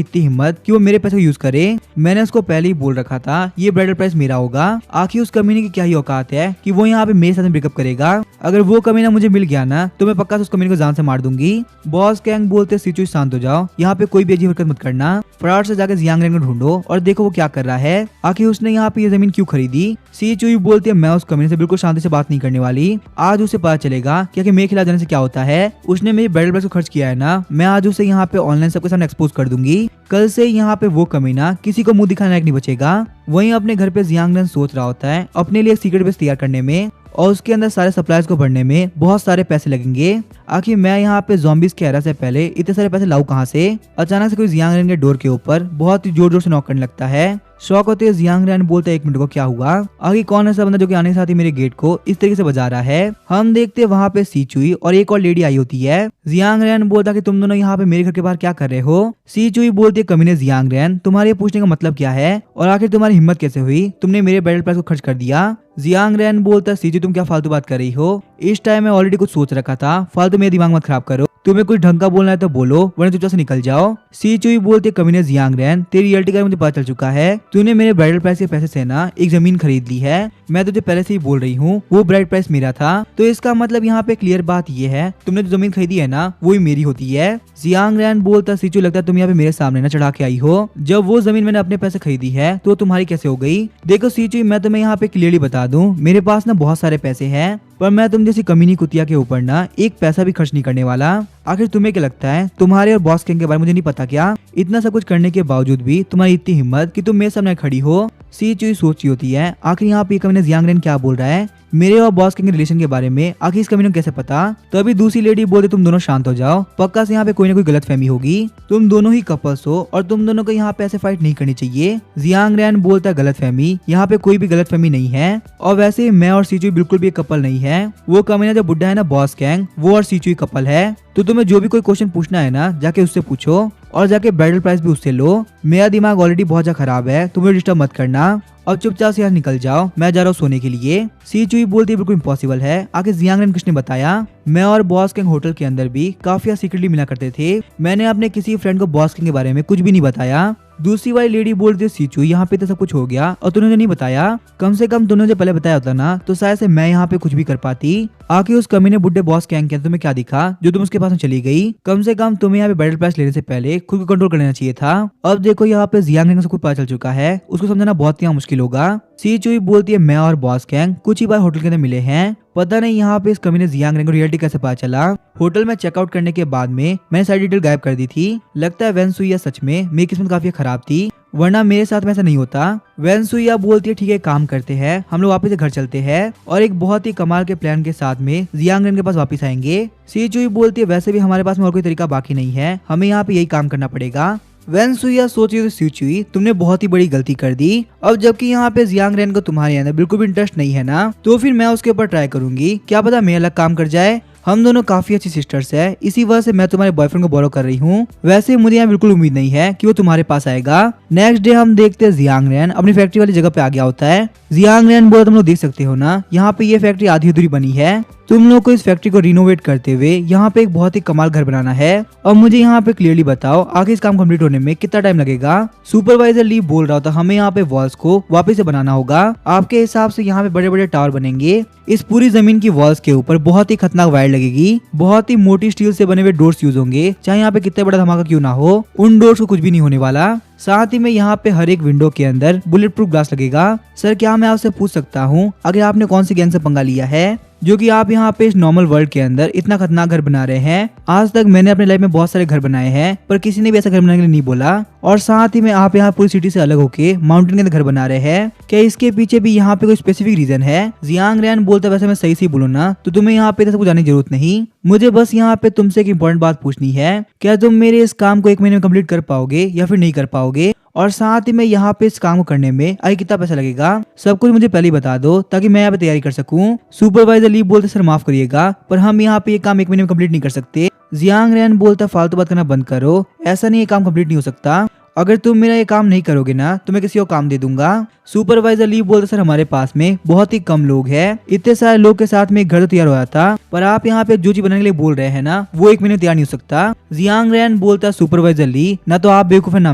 इतनी हिम्मत कि वो मेरे पैसे को यूज करे, मैंने उसको पहले ही बोल रखा था ये ब्राइडल प्राइस मेरा होगा। आखिर उस कमीने की क्या ही औकात है कि वो यहाँ पे मेरे साथ ब्रेकअप करेगा। अगर वो कमीना मुझे मिल गया ना तो मैं पक्का उस कमीने को जान से मार दूंगी। बॉस गैंग बोलते सीचुई शांत हो जाओ, यहाँ पे कोई भी अजीब हरकत मत करना, फटाफट से जाकर जियांग रैन को ढूंढो और देखो वो क्या कर रहा है, आखिर उसने यहाँ पे ये जमीन क्यों खरीदी। सीचुई बोलती है मैं उस कमीने से बिल्कुल शांति से बात नहीं करने वाली, आज उसे पता चलेगा कि मेरे खिलाफ जाने से क्या होता है। उसने मेरी ब्राइडल प्राइस को खर्च किया है ना, मैं आज उसे यहाँ पे ऑनलाइन सबके सामने एक्सपोज कर दूंगी। कल से यहाँ पे वो कमीना किसी को मुंह दिखाने लायक नहीं बचेगा। वहीं अपने घर पे जियांग रैन सोच रहा होता है अपने लिए एक सीक्रेट बेस तैयार करने में और उसके अंदर सारे सप्लाईज को भरने में बहुत सारे पैसे लगेंगे। आखिर मैं यहाँ पे ज़ॉम्बीज़ के एरा से पहले इतने सारे पैसे लाऊं कहाँ से। अचानक से कोई जियांग रैन के डोर के ऊपर बहुत ही जोर जोर से नॉक करने लगता है। शॉक होते हुए जियांग रैन बोलते एक मिनट को क्या हुआ, आगे कौन ऐसा बंदा जो कि आने के साथ ही मेरे गेट को इस तरीके से बजा रहा है। हम देखते वहाँ पे सीचुई और एक और लेडी आई होती है। जियांग रैन बोलता कि तुम दोनों यहाँ पे मेरे घर के बाहर क्या कर रहे हो। सीचुई बोलती है कमीने जियांग रैन तुम्हारे पूछने का मतलब क्या है और आखिर तुम्हारी हिम्मत कैसे हुई, तुमने मेरे ब्राइडल प्राइस को खर्च कर दिया। जियांग रैन बोलता है सीचुई तुम क्या फालतू बात कर रही हो, इस टाइम मैं ऑलरेडी कुछ सोच रखा था, फालतू मेरा दिमाग मत खराब करो, तुम्हें कुछ ढंग का बोलना है तो बोलो वरना चुपचाप से निकल जाओ। सीचुई बोलते कमीने जियांग रैन तेरी रियलिटी का मुझे पता चल चुका है, तूने मेरे ब्राइडल प्राइस के पैसे से ना एक जमीन खरीद ली है। मैं तुझे पहले से ही बोल रही हूँ वो ब्राइडल प्राइस मेरा था, तो इसका मतलब यहाँ पे क्लियर बात ये है तुमने जो जमीन खरीदी है ना वो ही मेरी होती है। जियांग रैन बोलता सीचुई लगता है तुम यहाँ पे मेरे सामने ना चढ़ा के आई हो, जब वो जमीन मैंने अपने पैसे खरीदी है तो तुम्हारी कैसे हो गई। देखो सीचुई मैं तुम्हें यहाँ पे क्लियरली बता दूं मेरे पास ना बहुत सारे पैसे हैं पर मैं तुम जैसी कमीनी कुतिया के ऊपर ना एक पैसा भी खर्च नहीं करने वाला। आखिर तुम्हें क्या लगता है तुम्हारे और बॉस किंग के बारे में मुझे नहीं पता क्या, इतना सब कुछ करने के बावजूद भी तुम्हारी इतनी हिम्मत कि तुम मेरे सामने खड़ी हो। सीचुई सोची होती है आखिर यहाँ पे कमीने जियांग रैन क्या बोल रहा है मेरे और बॉस किंग के रिलेशन के बारे में, आखिर इस कमीने को कैसे पता। तो अभी दूसरी लेडी बोलते तुम दोनों शांत हो जाओ, पक्का से यहाँ पे कोई ना कोई गलत फहमी होगी, तुम दोनों ही कपल्स हो और तुम दोनों को यहाँ पे ऐसे फाइट नहीं करनी चाहिए। जियांग रैन बोलता है गलत फहमी, यहाँ पे कोई भी गलत फहमी नहीं है और वैसे मैं और सीचुई बिल्कुल भी कपल नहीं है। वो कमीना जो बुड्ढा है ना बॉस गैंग वो और सीचुई कपल है। तो तुम्हें जो भी कोई क्वेश्चन पूछना है ना जाके उससे पूछो और जाके ब्राइडल प्राइस भी उससे लो। मेरा दिमाग ऑलरेडी बहुत ज्यादा खराब है, तुम्हें डिस्टर्ब मत करना और चुपचाप से यहाँ निकल जाओ, मैं जा रहा हूँ सोने के लिए। सीचुई बोलती है बिल्कुल इम्पॉसिबल है, आखिर जियांग रैन किसने बताया। मैं और बॉस किंग होटल के अंदर भी काफी सीक्रेटली मिला करते थे, मैंने अपने किसी फ्रेंड को बॉस किंग के बारे में कुछ भी नहीं बताया। दूसरी वाली लेडी बोलती है सीचुई यहाँ पे तो सब कुछ हो गया और तूने नहीं बताया, कम से कम तूने पहले बताया होता ना तो शायद से मैं यहाँ पे कुछ भी कर पाती। आखिर उस कमीने बुड्ढे बॉस गैंग के तुम्हें क्या दिखा जो तुम उसके पास में चली गई, कम से कम तुम्हें यहाँ पे ब्राइडल प्राइस लेने से पहले खुद को कंट्रोल कर लेना चाहिए था। अब देखो यहाँ पे जियांग रैन को कुछ पता चल चुका है, उसको समझाना बहुत ही मुश्किल होगा। सीचुई बोलती है मैं और बॉस गैंग कुछ ही बार होटल के अंदर मिले हैं, पता नहीं यहाँ पे इस कमीने जियांग रैन को रियलिटी कैसे पता चला। होटल में चेकआउट करने के बाद में मैंने सारी डिटेल गायब कर दी थी, लगता है वेनसुइया सच में मेरी किस्मत काफी खराब थी, वरना मेरे साथ में ऐसा नहीं होता। वेनसुइया बोलती है ठीक है काम करते हैं, हम लोग वापस से घर चलते हैं और एक बहुत ही कमाल के प्लान के साथ में जियांग रैन के पास वापस आएंगे। सीचुई बोलती है वैसे भी हमारे पास में और कोई तरीका बाकी नहीं है, हमें यहाँ पे यही काम करना पड़ेगा। वेनसुइया सोची तो सीचुई तुमने बहुत ही बड़ी गलती कर दी, अब जबकि यहाँ पे जियांग रैन को तुम्हारे अंदर बिल्कुल भी इंटरेस्ट नहीं है ना, तो फिर मैं उसके ऊपर ट्राई करूंगी, क्या पता मेरा अलग काम कर जाए। हम दोनों काफी अच्छी सिस्टर्स है, इसी वजह से मैं तुम्हारे बॉयफ्रेंड को बोरो कर रही हूँ, वैसे मुझे यहाँ बिल्कुल उम्मीद नहीं है कि वो तुम्हारे पास आएगा। नेक्स्ट डे हम देखते हैं जियांग रैन अपनी फैक्ट्री वाली जगह पे आ गया होता है। जियांग रैन बोला तुम लोग देख सकते हो ना यहाँ पे ये फैक्ट्री आधी अधूरी बनी है, तुम लोग को इस फैक्ट्री को रिनोवेट करते हुए यहाँ पे एक बहुत ही कमाल घर बनाना है और मुझे यहाँ पे क्लियरली बताओ आगे इस काम कंप्लीट होने में कितना टाइम लगेगा। सुपरवाइजर ली बोल रहा था हमें यहाँ पे वॉल्स को वापस से बनाना होगा, आपके हिसाब से यहाँ पे बड़े बड़े टावर बनेंगे, इस पूरी जमीन की वॉल्स के ऊपर बहुत ही खतरनाक वायर लगेगी, बहुत ही मोटी स्टील से बने हुए डोर्स यूज होंगे, चाहे यहाँ पे कितना बड़ा धमाका क्यों ना हो उन डोर्स को कुछ भी नहीं होने वाला। साथ ही में यहाँ पे हर एक विंडो के अंदर बुलेट प्रूफ ग्लास लगेगा। सर क्या मैं आपसे पूछ सकता हूँ अगर आपने कौन सी गैंग से पंगा लिया है। जो कि आप यहाँ पे इस नॉर्मल वर्ल्ड के अंदर इतना खतरनाक घर बना रहे हैं। आज तक मैंने अपने लाइफ में बहुत सारे घर बनाए हैं, पर किसी ने भी ऐसा घर बनाने के लिए नहीं बोला। और साथ ही में आप यहाँ पूरी सिटी से अलग होके माउंटेन के अंदर घर बना रहे हैं। क्या इसके पीछे भी यहाँ पे कोई स्पेसिफिक रीजन है? जियांग रैन बोलता है वैसे मैं सही से बोलूँ ना तो तुम्हें यहाँ पे सब कुछ जाने की जरूरत नहीं। मुझे बस यहाँ पे तुमसे एक इम्पोर्टेंट बात पूछनी है, क्या तुम मेरे इस काम को 1 महीने में कंप्लीट कर पाओगे या फिर नहीं कर पाओगे? और साथ ही में यहाँ पे इस काम को करने में आगे कितना पैसा लगेगा, सब कुछ मुझे पहले ही बता दो ताकि मैं यहाँ पे तैयारी कर सकूं। सुपरवाइजर ली बोलते सर माफ करिएगा पर हम यहाँ पे ये काम 1 महीने में कंप्लीट नहीं कर सकते। जियांग रैन बोलता फालतू बात करना बंद करो, ऐसा नहीं ये काम कंप्लीट नहीं हो सकता। अगर तुम मेरा ये काम नहीं करोगे ना तो मैं किसी और काम दे दूंगा। सुपरवाइजर ली बोलते सर हमारे पास में बहुत ही कम लोग हैं, इतने सारे लोग के साथ में एक घर तो तैयार हुआ था, पर आप यहाँ पे जो चीज बनाने के लिए बोल रहे हैं ना वो 1 महीने तैयार नहीं हो सकता। जियांग रैन बोलता सुपरवाइजर ली ना तो आप बेवकूफ है ना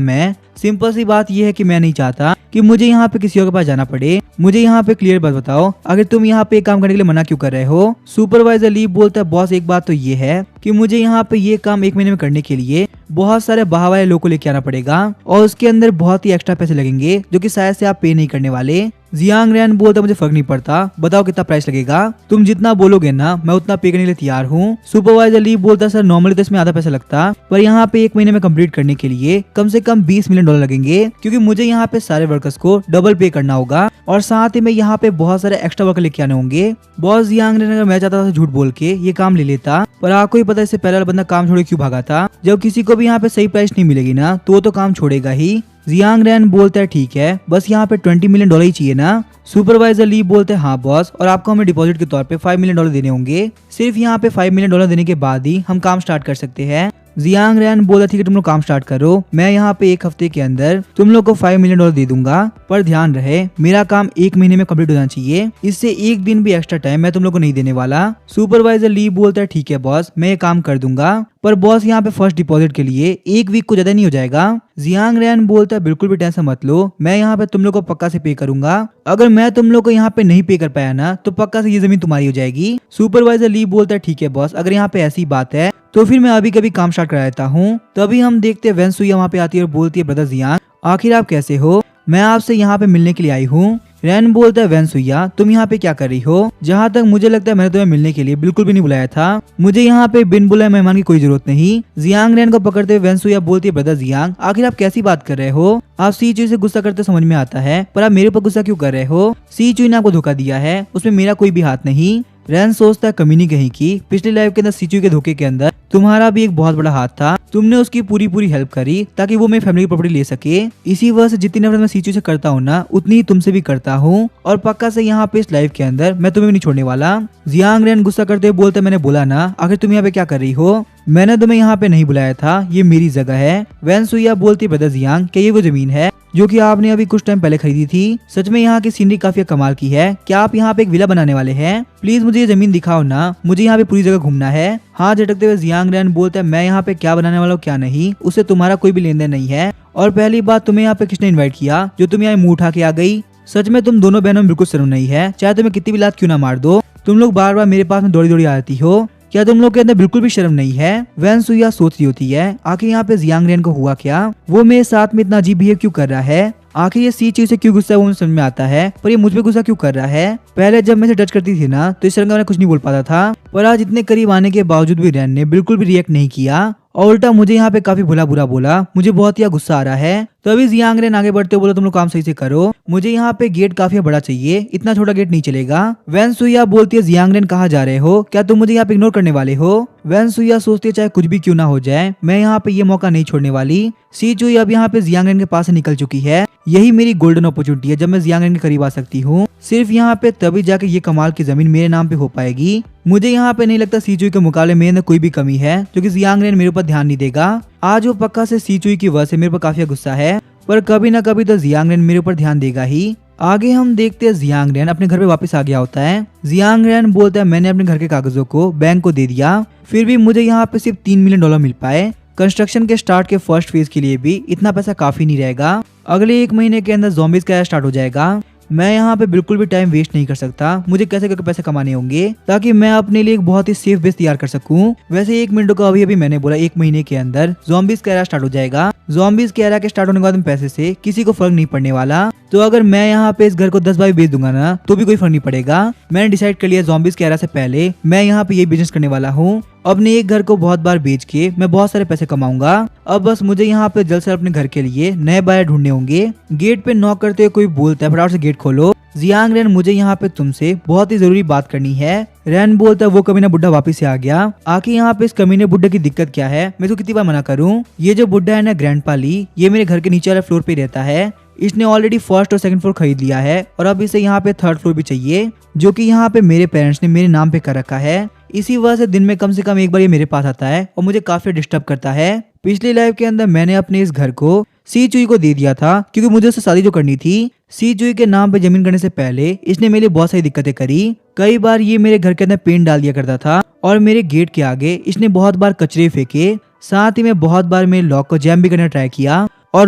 मैं। सिंपल सी बात यह है कि मैं नहीं चाहता कि मुझे यहाँ पे किसी और के पास जाना पड़े। मुझे यहाँ पे क्लियर बात बताओ, अगर तुम यहाँ पे काम करने के लिए मना क्यों कर रहे हो? सुपरवाइजर ली बोलता है बॉस एक बात तो ये है कि मुझे यहाँ पे ये काम 1 महीने में करने के लिए बहुत सारे बाहर वाले लोगों को लेके आना पड़ेगा और उसके अंदर बहुत ही एक्स्ट्रा पैसे लगेंगे जो कि शायद से आप पे नहीं करने वाले। जियांग रैन बोलता मुझे फर्क नहीं पड़ता, बताओ कितना प्राइस लगेगा, तुम जितना बोलोगे ना मैं उतना पे करने के लिए तैयार हूँ। सुपरवाइजर ली बोलता सर नॉर्मली तो इसमें आधा पैसा लगता, पर यहाँ पे 1 महीने में कंप्लीट करने के लिए कम से कम $20 मिलियन लगेंगे, क्योंकि मुझे यहाँ पे सारे वर्कर्स को डबल पे करना होगा और साथ ही में यहाँ पे बहुत सारे एक्स्ट्रा वर्कर लेके आने होंगे। बॉस जियांग रैन अगर मैं चाहता था झूठ बोल के ये काम ले लेता, पर आपको ही पता इससे पहले वाला बंदा काम छोड़ क्यों भागा था। जब किसी को भी यहाँ पे सही प्राइस नहीं मिलेगी ना तो वो तो काम छोड़ेगा ही। जियांग रैन बोलता है ठीक है, बस यहाँ पे $20 मिलियन ही चाहिए ना? सुपरवाइजर ली बोलते हैं हाँ बॉस, और आपको हमें डिपॉजिट के तौर पे $5 मिलियन देने होंगे। सिर्फ यहाँ पे $5 मिलियन देने के बाद ही हम काम स्टार्ट कर सकते हैं। जियांग रैन बोला ठीक है तुम लोग काम स्टार्ट करो, मैं यहाँ पे 1 हफ्ते के अंदर तुम लोग को $5 मिलियन दे दूंगा, पर ध्यान रहे मेरा काम 1 महीने में कंप्लीट हो जाना चाहिए, इससे 1 दिन भी एक्स्ट्रा टाइम मैं तुम लोग को नहीं देने वाला। सुपरवाइजर ली बोलता है ठीक है बॉस मैं ये काम कर दूंगा, पर बॉस यहाँ पे फर्स्ट डिपॉजिट के लिए 1 वीक को ज्यादा नहीं हो जाएगा। जियांग रैन बोलता है बिल्कुल भी टेंशन मत लो, मैं यहाँ पे तुम लोग को पक्का से पे करूंगा। अगर मैं तुम लोग को यहाँ पे नहीं पे कर पाया ना तो पक्का से ये जमीन तुम्हारी हो जाएगी। सुपरवाइजर ली बोलता है ठीक है बॉस, अगर यहाँ पे ऐसी बात है तो फिर मैं अभी कभी काम स्टार्ट करा देता हूँ। तभी हम देखते हैं वेंसुया वहाँ पे आती है और बोलती है ब्रदर जियांग आखिर आप कैसे हो, मैं आपसे यहाँ पे मिलने के लिए आई हूँ। रैन बोलता है वेंसुया तुम यहाँ पे क्या कर रही हो? जहाँ तक मुझे लगता है मैंने तुम्हें मिलने के लिए बिल्कुल भी नहीं बुलाया था, मुझे यहाँ पे बिन बुलाए मेहमान की कोई जरूरत नहीं। जियांग रैन को पकड़ते हुए वेंसुया बोलती है ब्रदर जियांग आखिर आप कैसी बात कर रहे हो? आप सी चुई से गुस्सा करते समझ में आता है, पर आप मेरे ऊपर गुस्सा क्यों कर रहे हो? सी चुई ने आपको धोखा दिया है, उसमें मेरा कोई भी हाथ नहीं। रैन सोचता है कमीनी कहीं की, पिछली लाइफ के अंदर सीचुई के धोखे के अंदर तुम्हारा भी एक बहुत बड़ा हाथ था, तुमने उसकी पूरी हेल्प करी ताकि वो मेरी फैमिली की प्रॉपर्टी ले सके। इसी वजह से जितनी नफरत मैं सीचुई से करता हूँ ना उतनी ही तुमसे भी करता हूँ, और पक्का से यहाँ पे इस लाइफ के अंदर मैं तुम्हें भी नहीं छोड़ने वाला। जियांग रैन गुस्सा करते हुए बोलते मैंने बोला ना आखिर तुम यहाँ पे क्या कर रही हो? मैंने तुम्हें यहाँ पे नहीं बुलाया था, ये मेरी जगह है। वेंसुया बोलती ब्रदर जियांग क्या ये वो जमीन है जो कि आपने अभी कुछ टाइम पहले खरीदी थी? सच में यहाँ की सीनरी काफी कमाल की है, क्या आप यहाँ पे एक विला बनाने वाले हैं? प्लीज मुझे ये जमीन दिखाओ ना, मुझे यहाँ पे पूरी जगह घूमना है। हाथ झटकते हुए जियांग रैन बोलता है मैं यहाँ पे क्या बनाने वाला हूँ क्या नहीं, उससे तुम्हारा कोई भी लेन देन नहीं है। और पहली बात तुम्हें यहाँ पे किसने इन्वाइट किया जो तुम यहाँ मुंह उठा के आ गई? सच में तुम दोनों बहनों में बिल्कुल शर्म नहीं है, चाहे तुम्हें कितनी भी लात क्यों ना मार दो, तुम लोग बार बार मेरे पास में दौड़ी दौड़ी आती हो, क्या तुम लोग के अंदर बिल्कुल भी शर्म नहीं है? वेंसुया सोच रही होती है आखिर यहाँ पे जियांग रैन को हुआ क्या, वो मेरे साथ में इतना अजीब बिहेव क्यों कर रहा है, आखिर ये सी चीज से क्यों गुस्सा है वो मुझे समझ में आता है, पर ये मुझ पे गुस्सा क्यों कर रहा है? पहले जब मैं इसे टच करती थी ना तो इस तरह का मैं कुछ नहीं बोल पाता था, पर आज इतने करीब आने के बावजूद भी रैन ने बिल्कुल भी रिएक्ट नहीं किया और उल्टा मुझे यहाँ पे काफी बुरा बोला। मुझे बहुत ही गुस्सा आ रहा है। तो अभी जियांग रैन आगे बढ़ते बोला तुम लोग काम सही से करो, मुझे यहाँ पे गेट काफी बड़ा चाहिए, इतना छोटा गेट नहीं चलेगा। वेंसुया बोलती है जियांग रैन कहाँ जा रहे हो, क्या तुम मुझे यहाँ पे इग्नोर करने वाले हो? वेंसुया सोचती है चाहे कुछ भी क्यों ना हो जाए मैं यहाँ पे ये मौका नहीं छोड़ने वाली। सी चुई अब यहाँ पे जियांग रैन के पास से निकल चुकी है, यही मेरी गोल्डन अपॉर्चुनिटी है जब मैं जियांग रैन के करीब आ सकती हूँ। सिर्फ यहाँ पे तभी जाके ये कमाल की जमीन मेरे नाम पे हो पाएगी। मुझे यहाँ पे नहीं लगता सी चुई के मुकाबले मेरे अंदर कोई भी कमी है क्योंकि जियांग रैन मेरे ऊपर ध्यान नहीं देगा। आज वो पक्का से सी चुई की वजह से मेरे ऊपर काफी गुस्सा है, पर कभी ना कभी तो जियांग रैन मेरे ऊपर ध्यान देगा ही। आगे हम देखते हैं जियांग रैन अपने घर पे वापस आ गया होता है। जियांग रैन बोलता है मैंने अपने घर के कागजों को बैंक को दे दिया, फिर भी मुझे यहाँ पे सिर्फ $3 मिलियन मिल पाए। कंस्ट्रक्शन के स्टार्ट के फर्स्ट फेज के लिए भी इतना पैसा काफी नहीं रहेगा, अगले 1 महीने के अंदर ज़ॉम्बीज का स्टार्ट हो जाएगा। मैं यहाँ पे बिल्कुल भी टाइम वेस्ट नहीं कर सकता, मुझे कैसे करके पैसे कमाने होंगे ताकि मैं अपने लिए एक बहुत ही सेफ बेस तैयार कर सकूं। वैसे 1 मिनट का अभी मैंने बोला 1 महीने के अंदर ज़ॉम्बीज का एरा स्टार्ट हो जाएगा। ज़ॉम्बीज के एरा के स्टार्ट होने के बाद पैसे से किसी को फर्क नहीं पड़ने वाला। तो अगर मैं यहाँ पे इस घर को 10 बार बेच दूंगा ना तो भी कोई फर्क नहीं पड़ेगा। मैंने डिसाइड कर लिया ज़ॉम्बीज़ के एरा से पहले मैं यहाँ पे ये बिजनेस करने वाला हूँ। अपने एक घर को बहुत बार बेच के मैं बहुत सारे पैसे कमाऊंगा। अब बस मुझे यहाँ पे जल्द से अपने घर के लिए नए बायर ढूंढने होंगे। गेट पे नॉक करते हुए कोई बोलता है फटाफट से गेट खोलो। जियांग रैन मुझे यहाँ पे तुमसे बहुत ही जरूरी बात करनी है। रैन बोलता है वो कमीना बुड्ढा वापस से आ गया। आखिर यहाँ पे इस कमीने बुड्ढे की दिक्कत क्या है, मैं तो कितनी बार मना करूँ। ये जो बुड्ढा है ना ग्रैंडपा ली, ये मेरे घर के नीचे वाले फ्लोर पे रहता है। इसने ऑलरेडी फर्स्ट और सेकंड फ्लोर खरीद लिया है और अब इसे यहाँ पे थर्ड फ्लोर भी चाहिए, जो कि यहाँ पे मेरे पेरेंट्स ने मेरे नाम पे कर रखा है। इसी वजह से दिन में कम से कम एक बार ये मेरे पास आता है और मुझे काफी डिस्टर्ब करता है। पिछली लाइफ के अंदर मैंने अपने इस घर को सी चुई को दे दिया था क्योंकि मुझे उससे शादी जो करनी थी। सी चुई के नाम पे जमीन करने से पहले इसने मेरे लिए बहुत सारी दिक्कतें करी। कई बार ये मेरे घर के अंदर पेंट डाल दिया करता था और मेरे गेट के आगे इसने बहुत बार कचरे फेंके। साथ ही में बहुत बार मेरे लॉक को जैम भी करने ट्राई किया और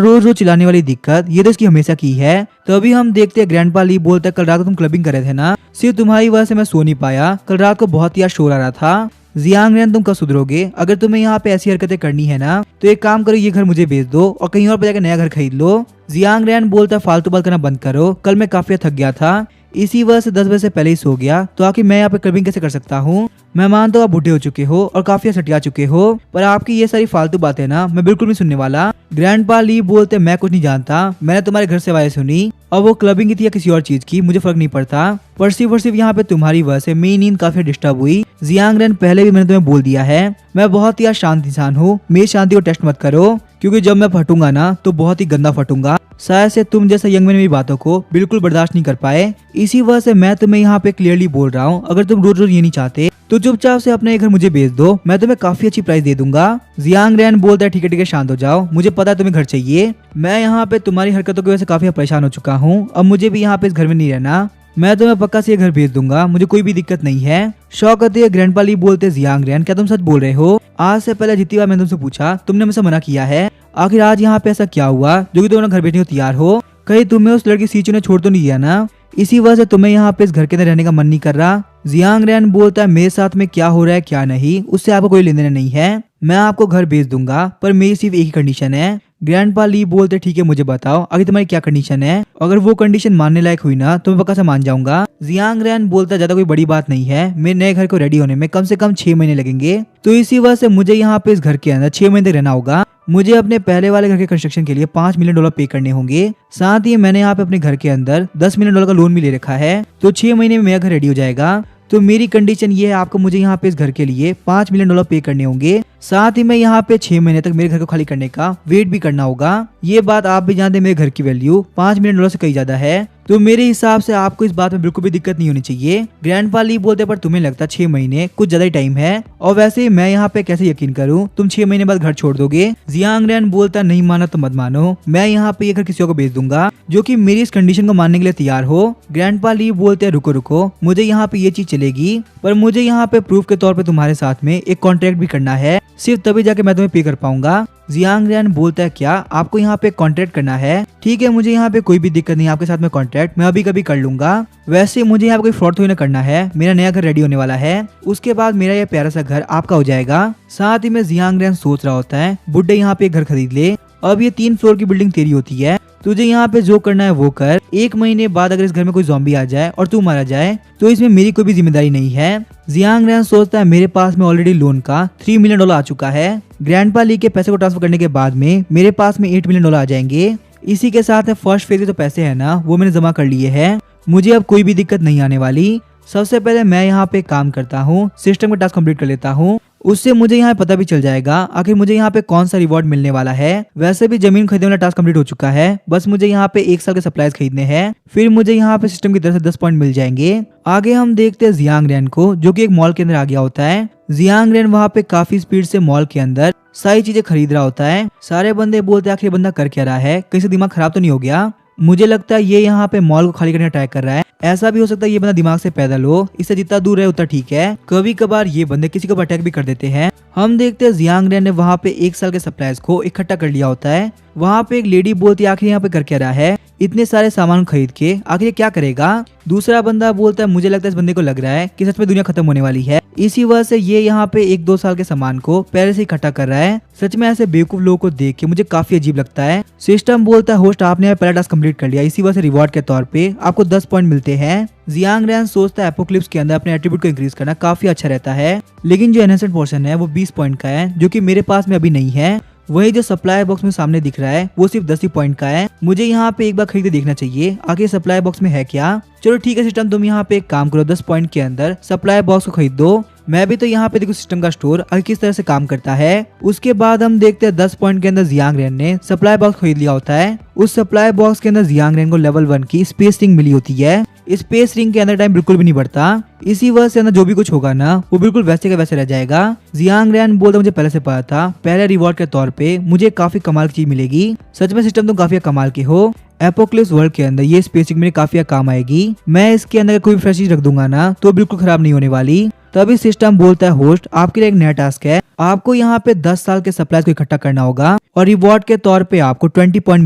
रोज रोज चिल्लाने वाली दिक्कत ये तो इसकी हमेशा की है। तो अभी हम देखते हैं ग्रैंडपा ली बोलता है कल रात को तुम क्लबिंग कर रहे थे ना, सिर्फ तुम्हारी वजह से मैं सो नहीं पाया। कल रात को बहुत ही शोर आ रहा था। जियांग रैन तुम कब सुधरोगे? अगर तुम्हें यहाँ पे ऐसी हरकतें करनी है ना तो एक काम करो, ये घर मुझे बेच दो और कहीं और पे जाकर नया घर खरीद लो। जियांग रैन बोलता फालतू बात करना बंद करो, कल मैं काफी थक गया था, इसी वजह से 10 बजे से पहले ही सो गया। तो आखिर मैं यहाँ पे क्लबिंग कैसे कर सकता हूँ? मैं मानता हूँ आप बूढ़े हो चुके हो और काफी सटिया चुके हो, पर आपकी ये सारी फालतू बातें ना मैं बिल्कुल नहीं सुनने वाला। ग्रैंडपा ली बोलते मैं कुछ नहीं जानता, मैंने तुम्हारे घर से आवाज़ सुनी और वो क्लबिंग की थी या किसी और चीज की, मुझे फर्क नहीं पड़ता, पर सिर्फ यहाँ पे तुम्हारी वजह से मेरी नींद काफी डिस्टर्ब हुई। जियांग रैन पहले भी मैंने तुम्हें बोल दिया है मैं बहुत ही शांत इंसान हूँ, मेरी शांति को टेस्ट मत करो क्योंकि जब मैं फटूंगा ना तो बहुत ही गंदा फटूंगा। शायद से तुम जैसा यंग मैन मेरी बातों को बिल्कुल बर्दाश्त नहीं कर पाए, इसी वजह से मैं तुम्हें यहाँ पे क्लियरली बोल रहा हूँ अगर तुम रोज रोज ये नहीं चाहते तो चुपचाप से अपना ये घर मुझे बेच दो, मैं तुम्हें काफी अच्छी प्राइस दे दूंगा। जियांग रैन बोलता है ठीक है शांत हो जाओ, मुझे पता है तुम्हें घर चाहिए, मैं यहाँ पे तुम्हारी हरकतों की वजह से काफी परेशान हो चुका हूँ, अब मुझे भी यहाँ पे इस घर में नहीं रहना, मैं तुम्हें पक्का से ये घर भेज दूंगा, मुझे कोई भी दिक्कत नहीं है। शौक आती है ग्रैंडपा ली बोलते जियांग रैन क्या तुम सच बोल रहे हो? आज से पहले जितनी बार मैंने तुमसे पूछा तुमने मुझसे मना किया है, आखिर आज यहाँ पे ऐसा क्या हुआ जो कि तुम घर बेचने को तैयार हो? कहीं तुम्हें उस लड़की सीचू ने छोड़ तो नहीं दिया ना? इसी वजह से तुम्हें यहाँ पे इस घर के अंदर रहने का मन नहीं कर रहा? जियांग रैन बोलता है मेरे साथ में क्या हो रहा है क्या नहीं उससे आपको कोई लेना देना नहीं है, मैं आपको घर भेज दूंगा पर मेरी सिर्फ एक ही कंडीशन है। ग्रैंडपा ली बोलते ठीक है मुझे बताओ आगे तुम्हारी क्या कंडीशन है, अगर वो कंडीशन मानने लायक हुई ना तो मैं पक्का से मान जाऊंगा। जियांग रैन बोलता ज्यादा कोई बड़ी बात नहीं है, मेरे नए घर को रेडी होने में कम से कम 6 महीने लगेंगे, तो इसी वजह से मुझे यहाँ पे इस घर के अंदर 6 महीने तक रहना होगा। मुझे अपने पहले वाले घर के कंस्ट्रक्शन के लिए $5 मिलियन पे करने होंगे, साथ ही मैंने यहाँ पे अपने घर के अंदर $10 मिलियन का लोन भी ले रखा है, तो 6 महीने में मेरा घर रेडी हो जाएगा। तो मेरी कंडीशन ये है आपको मुझे यहाँ पे इस घर के लिए $5 मिलियन पे करने होंगे, साथ ही मैं यहाँ पे 6 महीने तक मेरे घर को खाली करने का वेट भी करना होगा। ये बात आप भी जानते हैं मेरे घर की वैल्यू $5 मिलियन से कहीं ज्यादा है, तो मेरे हिसाब से आपको इस बात में बिल्कुल भी दिक्कत नहीं होनी चाहिए। ग्रैंडपा ली बोलते पर तुम्हें लगता 6 महीने कुछ ज्यादा ही टाइम है, और वैसे मैं यहाँ पे कैसे यकीन करूँ तुम 6 महीने बाद घर छोड़ दोगे? जियांग रैन बोलता नहीं माना तो मत मानो, मैं यहाँ पे ये घर किसी को बेच दूंगा जो कि मेरी इस कंडीशन को मानने के लिए तैयार हो। ग्रैंडपा ली बोलते रुको रुको, मुझे यहाँ पे ये चीज चलेगी पर मुझे यहाँ पे प्रूफ के तौर पे तुम्हारे साथ में एक कॉन्ट्रैक्ट भी करना है, सिर्फ तभी जाके मैं तुम्हें पे कर पाऊंगा। जियांग रैन बोलता है क्या आपको यहाँ पे कॉन्ट्रैक्ट करना है? ठीक है मुझे यहाँ पे कोई भी दिक्कत नहीं, आपके साथ में कॉन्ट्रैक्ट मैं अभी कभी कर लूंगा, वैसे मुझे यहाँ पे कोई फ्रॉड थोड़ी ना करना है, मेरा नया घर रेडी होने वाला है, उसके बाद मेरा ये प्यारा सा घर आपका हो जाएगा। साथ ही में जियांग रैन सोच रहा होता है बुड्ढे यहाँ पे एक घर खरीद ले, अब ये 3 फ्लोर की बिल्डिंग तेरी होती है, तुझे यहाँ पे जो करना है वो कर, 1 महीने बाद अगर इस घर में कोई ज़ॉम्बी आ जाए और तू मारा जाए तो इसमें मेरी कोई भी जिम्मेदारी नहीं है। जियांग रैन सोचता है मेरे पास में ऑलरेडी लोन का $3 मिलियन आ चुका है, ग्रैंडपा ली के पैसे को ट्रांसफर करने के बाद में मेरे पास में $8 मिलियन आ जाएंगे, इसी के साथ फर्स्ट फेज के जो पैसे है ना वो मैंने जमा कर लिए है, मुझे अब कोई भी दिक्कत नहीं आने वाली। सबसे पहले मैं यहाँ पे काम करता हूँ, सिस्टम का टास्क कंप्लीट कर लेता हूँ, उससे मुझे यहाँ पता भी चल जाएगा आखिर मुझे यहाँ पे कौन सा रिवॉर्ड मिलने वाला है। वैसे भी जमीन खरीदने वाला टास्क कंप्लीट हो चुका है, बस मुझे यहाँ पे 1 साल के सप्लाईज खरीदने हैं, फिर मुझे यहाँ पे सिस्टम की तरफ से 10 पॉइंट मिल जाएंगे। आगे हम देखते हैं जियांग रैन को जो कि एक मॉल के अंदर आ गया होता है। जियांग रैन वहाँ पे काफी स्पीड से मॉल के अंदर सारी चीजें खरीद रहा होता है। सारे बंदे बोलते हैं आखिर बंदा कर क्या रहा है, कहीं से दिमाग खराब तो नहीं हो गया? मुझे लगता है ये यहाँ पे मॉल को खाली करने ट्राई कर रहा है, ऐसा भी हो सकता है ये बंदा दिमाग से पैदल हो, इससे जितना दूर है उतना ठीक है, कभी कभार ये बंदे किसी को अटैक भी कर देते हैं। हम देखते हैं जियांग रैन ने वहाँ पे 1 साल के सप्लाईज को इकट्ठा कर लिया होता है। वहाँ पे एक लेडी बोलती है आखिर यहाँ पे कर क्या रहा है, इतने सारे सामान खरीद के आखिर ये क्या करेगा। दूसरा बंदा बोलता है मुझे लगता है इस बंदे को लग रहा है कि सच में दुनिया खत्म होने वाली है, इसी वजह से ये यहाँ पे 1-2 साल के सामान को पहले से इकट्ठा कर रहा है। सच में ऐसे बेवकूफ लोगों को देख के मुझे काफी अजीब लगता है। सिस्टम बोलता है होस्ट आपने पहला टास्क कंप्लीट कर लिया, इसी वजह से रिवॉर्ड के तौर पे आपको 10 पॉइंट मिलते हैं। जियांग रैन सोचता है एपोक्लिप्स के अंदर अपने एट्रीब्यूट को इंक्रीज करना काफी अच्छा रहता है, लेकिन जो एनहेंसमेंट पोर्शन है वो 20 पॉइंट का है जो कि मेरे पास में अभी नहीं है। वही जो सप्लाई बॉक्स में सामने दिख रहा है वो सिर्फ 10 ही पॉइंट का है। मुझे यहाँ पे एक बार खरीद के देखना चाहिए आखिर सप्लाई बॉक्स में है क्या। चलो ठीक है सिस्टम, तुम यहाँ पे एक काम करो, 10 पॉइंट के अंदर सप्लाई बॉक्स को खरीद दो। मैं भी तो यहाँ पे देखो सिस्टम का स्टोर आगे किस तरह से काम करता है। उसके बाद हम देखते हैं 10 पॉइंट के अंदर जियांग रैन ने सप्लाई बॉक्स खरीद लिया होता है। उस सप्लाई बॉक्स के अंदर जियांग रैन को लेवल 1 की स्पेस रिंग मिली होती है। स्पेस रिंग के अंदर टाइम बिल्कुल भी नहीं बढ़ता, इसी वजह से अंदर जो भी कुछ होगा ना वो बिल्कुल वैसे का वैसे रह जाएगा। जियांग रैन बोलता मुझे पहले से पता था, पहले रिवॉर्ड के तौर पे मुझे काफी कमाल की चीज मिलेगी। सच में सिस्टम तुम काफी कमाल के हो। एपोक्लिप्स वर्ल्ड के अंदर ये स्पेस रिंग मेरे काफी काम आएगी। मैं इसके अंदर कोई फ्रेश चीज रख दूंगा ना तो बिल्कुल खराब नहीं होने वाली। तभी सिस्टम बोलता है होस्ट आपके लिए एक नया टास्क है, आपको यहाँ पे 10 साल के सप्लाईज को इकट्ठा करना होगा और रिवॉर्ड के तौर पे आपको 20 पॉइंट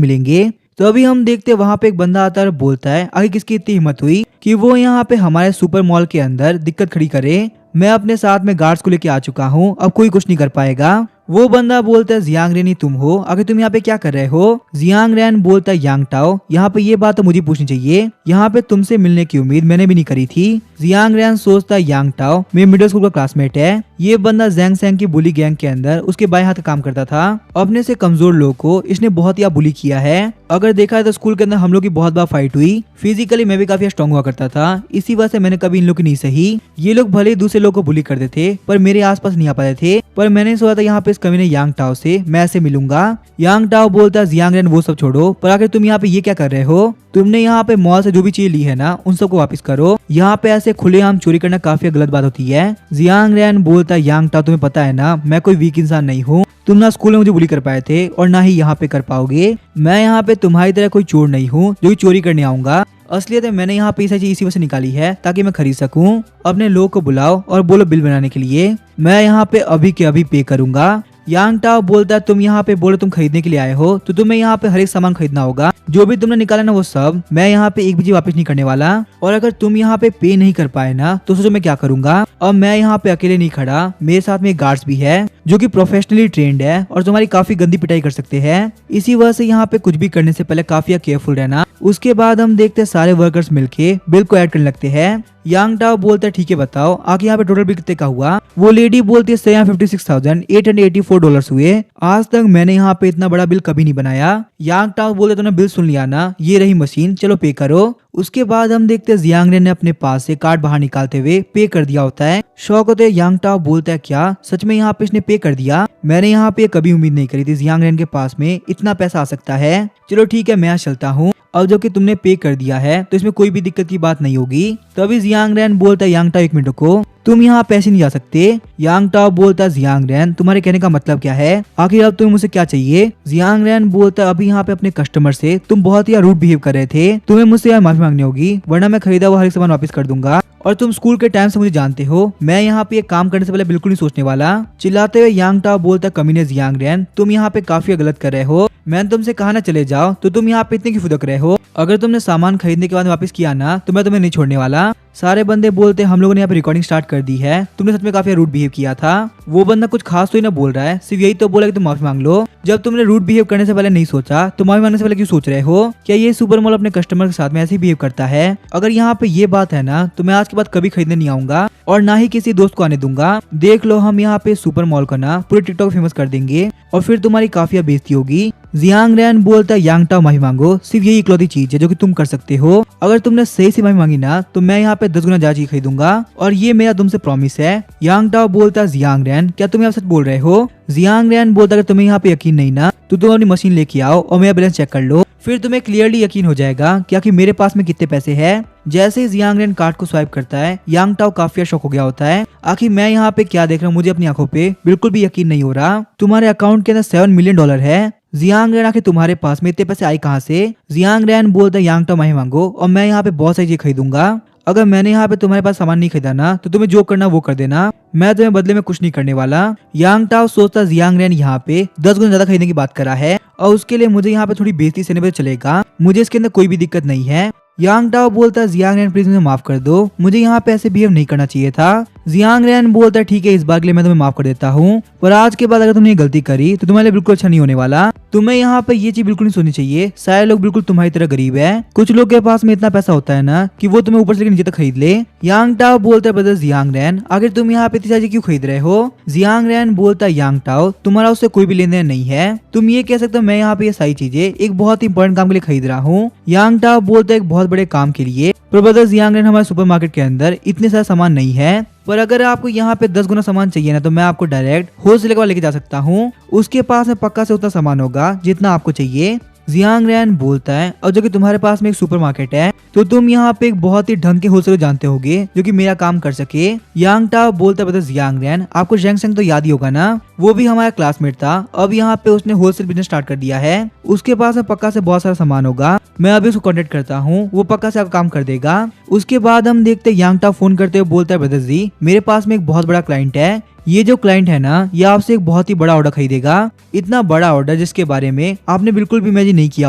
मिलेंगे। तो अभी हम देखते हैं वहाँ पे एक बंदा आता है और बोलता है आगे किसकी इतनी हिम्मत हुई कि वो यहाँ पे हमारे सुपर मॉल के अंदर दिक्कत खड़ी करे। मैं अपने साथ में गार्ड्स को लेके आ चुका हूँ, अब कोई कुछ नहीं कर पाएगा। वो बंदा बोलता है जियांग रैन ही तुम हो, आगे तुम यहाँ पे क्या कर रहे हो। जियांग रैन बोलता है यांग टाओ यहाँ पे ये बात तो मुझे पूछनी चाहिए, यहाँ पे तुमसे मिलने की उम्मीद मैंने भी नहीं करी थी। जियांग रैन सोचता है यांग टाओ मेरे मिडिल स्कूल का क्लासमेट है, ये बंदा जैंग सैंग की बुली गैंग के अंदर उसके बाएं हाथ काम करता था। अपने से कमजोर लोगों को इसने बहुत ही बुली किया है। अगर देखा है तो स्कूल के अंदर हम लोग की बहुत बार फाइट हुई, फिजिकली मैं भी काफी स्ट्रॉन्ग हुआ करता था, इसी वजह से मैंने कभी इन लोग की नहीं सही। ये लोग भले ही दूसरे लोग को बुली करते थे पर मेरे आसपास नहीं आ पाते थे, पर मैंने सोचा था यहाँ पे इस कमीने यांग टाओ से मैं ऐसे मिलूंगा। यांग टाओ बोलता है जियांग रैन वो सब छोड़ो, पर आखिर तुम यहाँ पे ये क्या कर रहे हो। तुमने यहाँ पे मॉल से जो भी चीज ली है ना उन सबको वापस करो, यहाँ पे ऐसे खुलेआम चोरी करना काफी गलत बात होती है। जियांग रैन बोलता है यांग टाओ तुम्हें पता है ना मैं कोई वीक इंसान नहीं हूँ, तुम ना स्कूल में मुझे बुली कर पाए थे और ना ही यहाँ पे कर पाओगे। मैं यहाँ पे तुम्हारी तरह कोई चोर नहीं हूँ जो चोरी करने आऊंगा। असलियत मैंने यहाँ पे चीज इसी वजह से निकाली है ताकि मैं खरीद सकूं। अपने लोग को बुलाओ और बोलो बिल बनाने के लिए, मैं यहाँ पे अभी के अभी पे करूंगा। यांग टाओ बोलता है तुम यहाँ पे बोलो तुम खरीदने के लिए आए हो तो तुम्हें यहाँ पे हर एक सामान खरीदना होगा, जो भी तुमने निकाला ना वो सब। मैं यहाँ पे एक भी चीज वापस नहीं करने वाला, और अगर तुम यहाँ पे पे नहीं कर पाए ना तो सोचो मैं क्या करूंगा। और मैं यहाँ पे अकेले नहीं खड़ा, मेरे साथ में गार्ड्स भी है जो कि प्रोफेशनली ट्रेंड है और तुम्हारी काफी गंदी पिटाई कर सकते हैं। इसी वजह से यहाँ पे कुछ भी करने से पहले काफी केयरफुल रहना। उसके बाद हम देखते हैं सारे वर्कर्स मिलके बिल को ऐड करने लगते हैं। यांग टाओ बोलता है ठीक है बताओ आगे यहाँ पे टोटल बिल कितने का हुआ। वो लेडी बोलती है $56,884 हुए। आज तक मैंने यहाँ पे इतना बड़ा बिल कभी नहीं बनाया। यांग टाओ बोलते तुमने बिल सुन लिया ना, ये रही मशीन, चलो पे करो। उसके बाद हम देखते हैं जियांग रैन ने अपने पास से कार्ड बाहर निकालते हुए पे कर दिया होता है। शौक होते यांग टाओ बोलता है क्या सच में यहाँ पे इसने पे कर दिया, मैंने यहाँ पे कभी उम्मीद नहीं करी थी जियांग रैन के पास में इतना पैसा आ सकता है। चलो ठीक है मैं आज चलता हूँ, अब जो कि तुमने पे कर दिया है तो इसमें कोई भी दिक्कत की बात नहीं होगी। तभी जियांग रैन बोलता है यांग टाओ एक मिनट को, तुम यहाँ पैसे नहीं जा सकते। यांग टाओ बोलता है जियांग रैन तुम्हारे कहने का मतलब क्या है, आखिर अब तुम्हें मुझसे क्या चाहिए। जियांग रैन बोलता है अभी यहाँ पे अपने कस्टमर से तुम बहुत ही रूड बिहेव कर रहे थे, तुम्हें मुझसे यार माफी मांगनी होगी वरना मैं खरीदा हुआ हर एक सामान वापस कर दूंगा। और तुम स्कूल के टाइम से मुझे जानते हो, मैं यहाँ पे काम करने से पहले बिल्कुल नहीं सोचने वाला। चिल्लाते हुए यांग टाओ बोलता है कमीने जियांग रैन तुम यहाँ पे काफी गलत कर रहे हो, मैंने तुमसे कहा ना चले जाओ तो तुम यहाँ पे इतने क्यों फुदक रहे हो। अगर तुमने सामान खरीदने के बाद वापस किया ना तो मैं तुम्हें नहीं छोड़ने वाला। सारे बंदे बोलते हम लोगों ने यहाँ पे रिकॉर्डिंग स्टार्ट कर दी है, तुमने सच में काफी रूड बिहेव किया था। वो बंदा कुछ खास तो ही ना बोल रहा है, सिर्फ यही तो बोला कि तुम माफी मांग लो। जब तुमने रूड बिहेव करने से पहले नहीं सोचा तो माफी मांगने से पहले क्यों सोच रहे हो। क्या ये सुपर मॉल अपने कस्टमर के साथ में ऐसे ही बिहेव करता है। अगर यहाँ पे ये बात है ना तो मैं आज के बाद कभी खरीदने नहीं आऊंगा और ना ही किसी दोस्त को आने दूंगा। देख लो हम यहाँ पे सुपर मॉल का ना पूरे टिकटॉक फेमस कर देंगे और फिर तुम्हारी काफी बेइज्जती होगी। जियांग रैन बोलता है यांग टाओ माफी मांगो, सिर्फ यही इकलौती चीज है जो कि तुम कर सकते हो। अगर तुमने सही से माफी मांगी ना तो मैं यहाँ पे 10 गुना ज्यादा चीज खरीदूंगा और ये मेरा तुमसे प्रॉमिस है। यांग टाओ बोलता है जियांग रैन क्या तुम यहाँ सच बोल रहे हो। जियांग रैन बोलता है अगर तुम्हें यहाँ पे यकीन नहीं ना तो तुम अपनी मशीन लेके आओ और मेरा बैलेंस चेक कर लो, फिर तुम्हें क्लियरली यकीन हो जाएगा कि आखिर मेरे पास में कितने पैसे हैं। जैसे ही जियांग रैन कार्ड को स्वाइप करता है यांग टाओ काफी शॉक हो गया होता है, आखिर मैं यहाँ पे क्या देख रहा हूँ, मुझे अपनी आंखों पे बिल्कुल भी यकीन नहीं हो रहा। तुम्हारे अकाउंट के अंदर $7 मिलियन है। जियांग रैन आखिर तुम्हारे पास में इतने पैसे आए कहाँ से। जियांग रैन बोलता है यांग टाओ माफी मांगो और मैं यहाँ पे बहुत सारी चीज खरीदूंगा। अगर मैंने यहाँ पे तुम्हारे पास सामान नहीं खरीदा ना तो तुम्हें जो करना वो कर देना, मैं तुम्हें बदले में कुछ नहीं करने वाला। यांग टाओ सोचता जियांग रेन यहाँ पे 10 गुना ज्यादा खरीदने की बात करा है और उसके लिए मुझे यहाँ पे थोड़ी बेइज्जती सहने पे चलेगा, मुझे इसके अंदर कोई भी दिक्कत नहीं है। यांग टाओ बोलता जियांग रेन प्लीज मुझे माफ कर दो, मुझे यहाँ पे ऐसे बिहेव नहीं करना चाहिए था। जियांग रेन बोलता ठीक है इस बार के लिए मैं तुम्हें माफ कर देता हूँ, पर आज के बाद अगर तुमने ये गलती करी तो तुम्हारे लिए बिल्कुल अच्छा नहीं होने वाला। तुम्हें यहाँ पे ये चीज बिल्कुल नहीं सोचनी चाहिए, सारे लोग बिल्कुल तुम्हारी तरह गरीब है, कुछ लोग के पास में इतना पैसा होता है ना कि वो तुम्हें ऊपर से नीचे तक खरीद ले। यांग टाओ बोलता है ब्रदर जियांग रेन आखिर तुम यहाँ पे इतनी सारी क्यों खरीद रहे हो। जियांग रेन बोलता है यांग टाओ तुम्हारा उससे कोई भी लेन देन नहीं है, तुम ये कह सकते हो मैं यहाँ पे ये सारी चीजें एक बहुत ही इंपॉर्टेंट काम के लिए खरीद रहा हूँ। यांग टाओ बोलता है एक बहुत बड़े काम के लिए, पर ब्रदर जियांग रेन हमारे सुपरमार्केट के अंदर इतने सारे सामान नहीं है, पर अगर आपको यहाँ पे 10 गुना सामान चाहिए ना तो मैं आपको डायरेक्ट होलसेल के लेके जा सकता हूँ, उसके पास में पक्का से उतना सामान होगा जितना आपको चाहिए। जियांग रेन बोलता है और जो कि तुम्हारे पास में एक सुपरमार्केट है तो तुम यहाँ पे एक बहुत ही ढंग के होलसेलर जानते होगे जो कि मेरा काम कर सके। यांग टाओ बोलता है ब्रदर जियांग रेन आपको जैंग सेंग तो याद ही होगा ना, वो भी हमारा क्लासमेट था, अब यहाँ पे उसने होलसेल बिजनेस स्टार्ट कर दिया है, उसके पास में पक्का से बहुत सारा सामान होगा, मैं अभी उसको कांटेक्ट करता हूँ, वो पक्का से आपका काम कर देगा। उसके बाद हम देखते हैं यांग टाओ फोन करते हुए बोलता है ब्रदर जी मेरे पास में एक बहुत बड़ा क्लाइंट है, ये जो क्लाइंट है ना ये आपसे एक बहुत ही बड़ा ऑर्डर खरीदेगा, इतना बड़ा ऑर्डर जिसके बारे में आपने बिल्कुल भी इमेजिन नहीं किया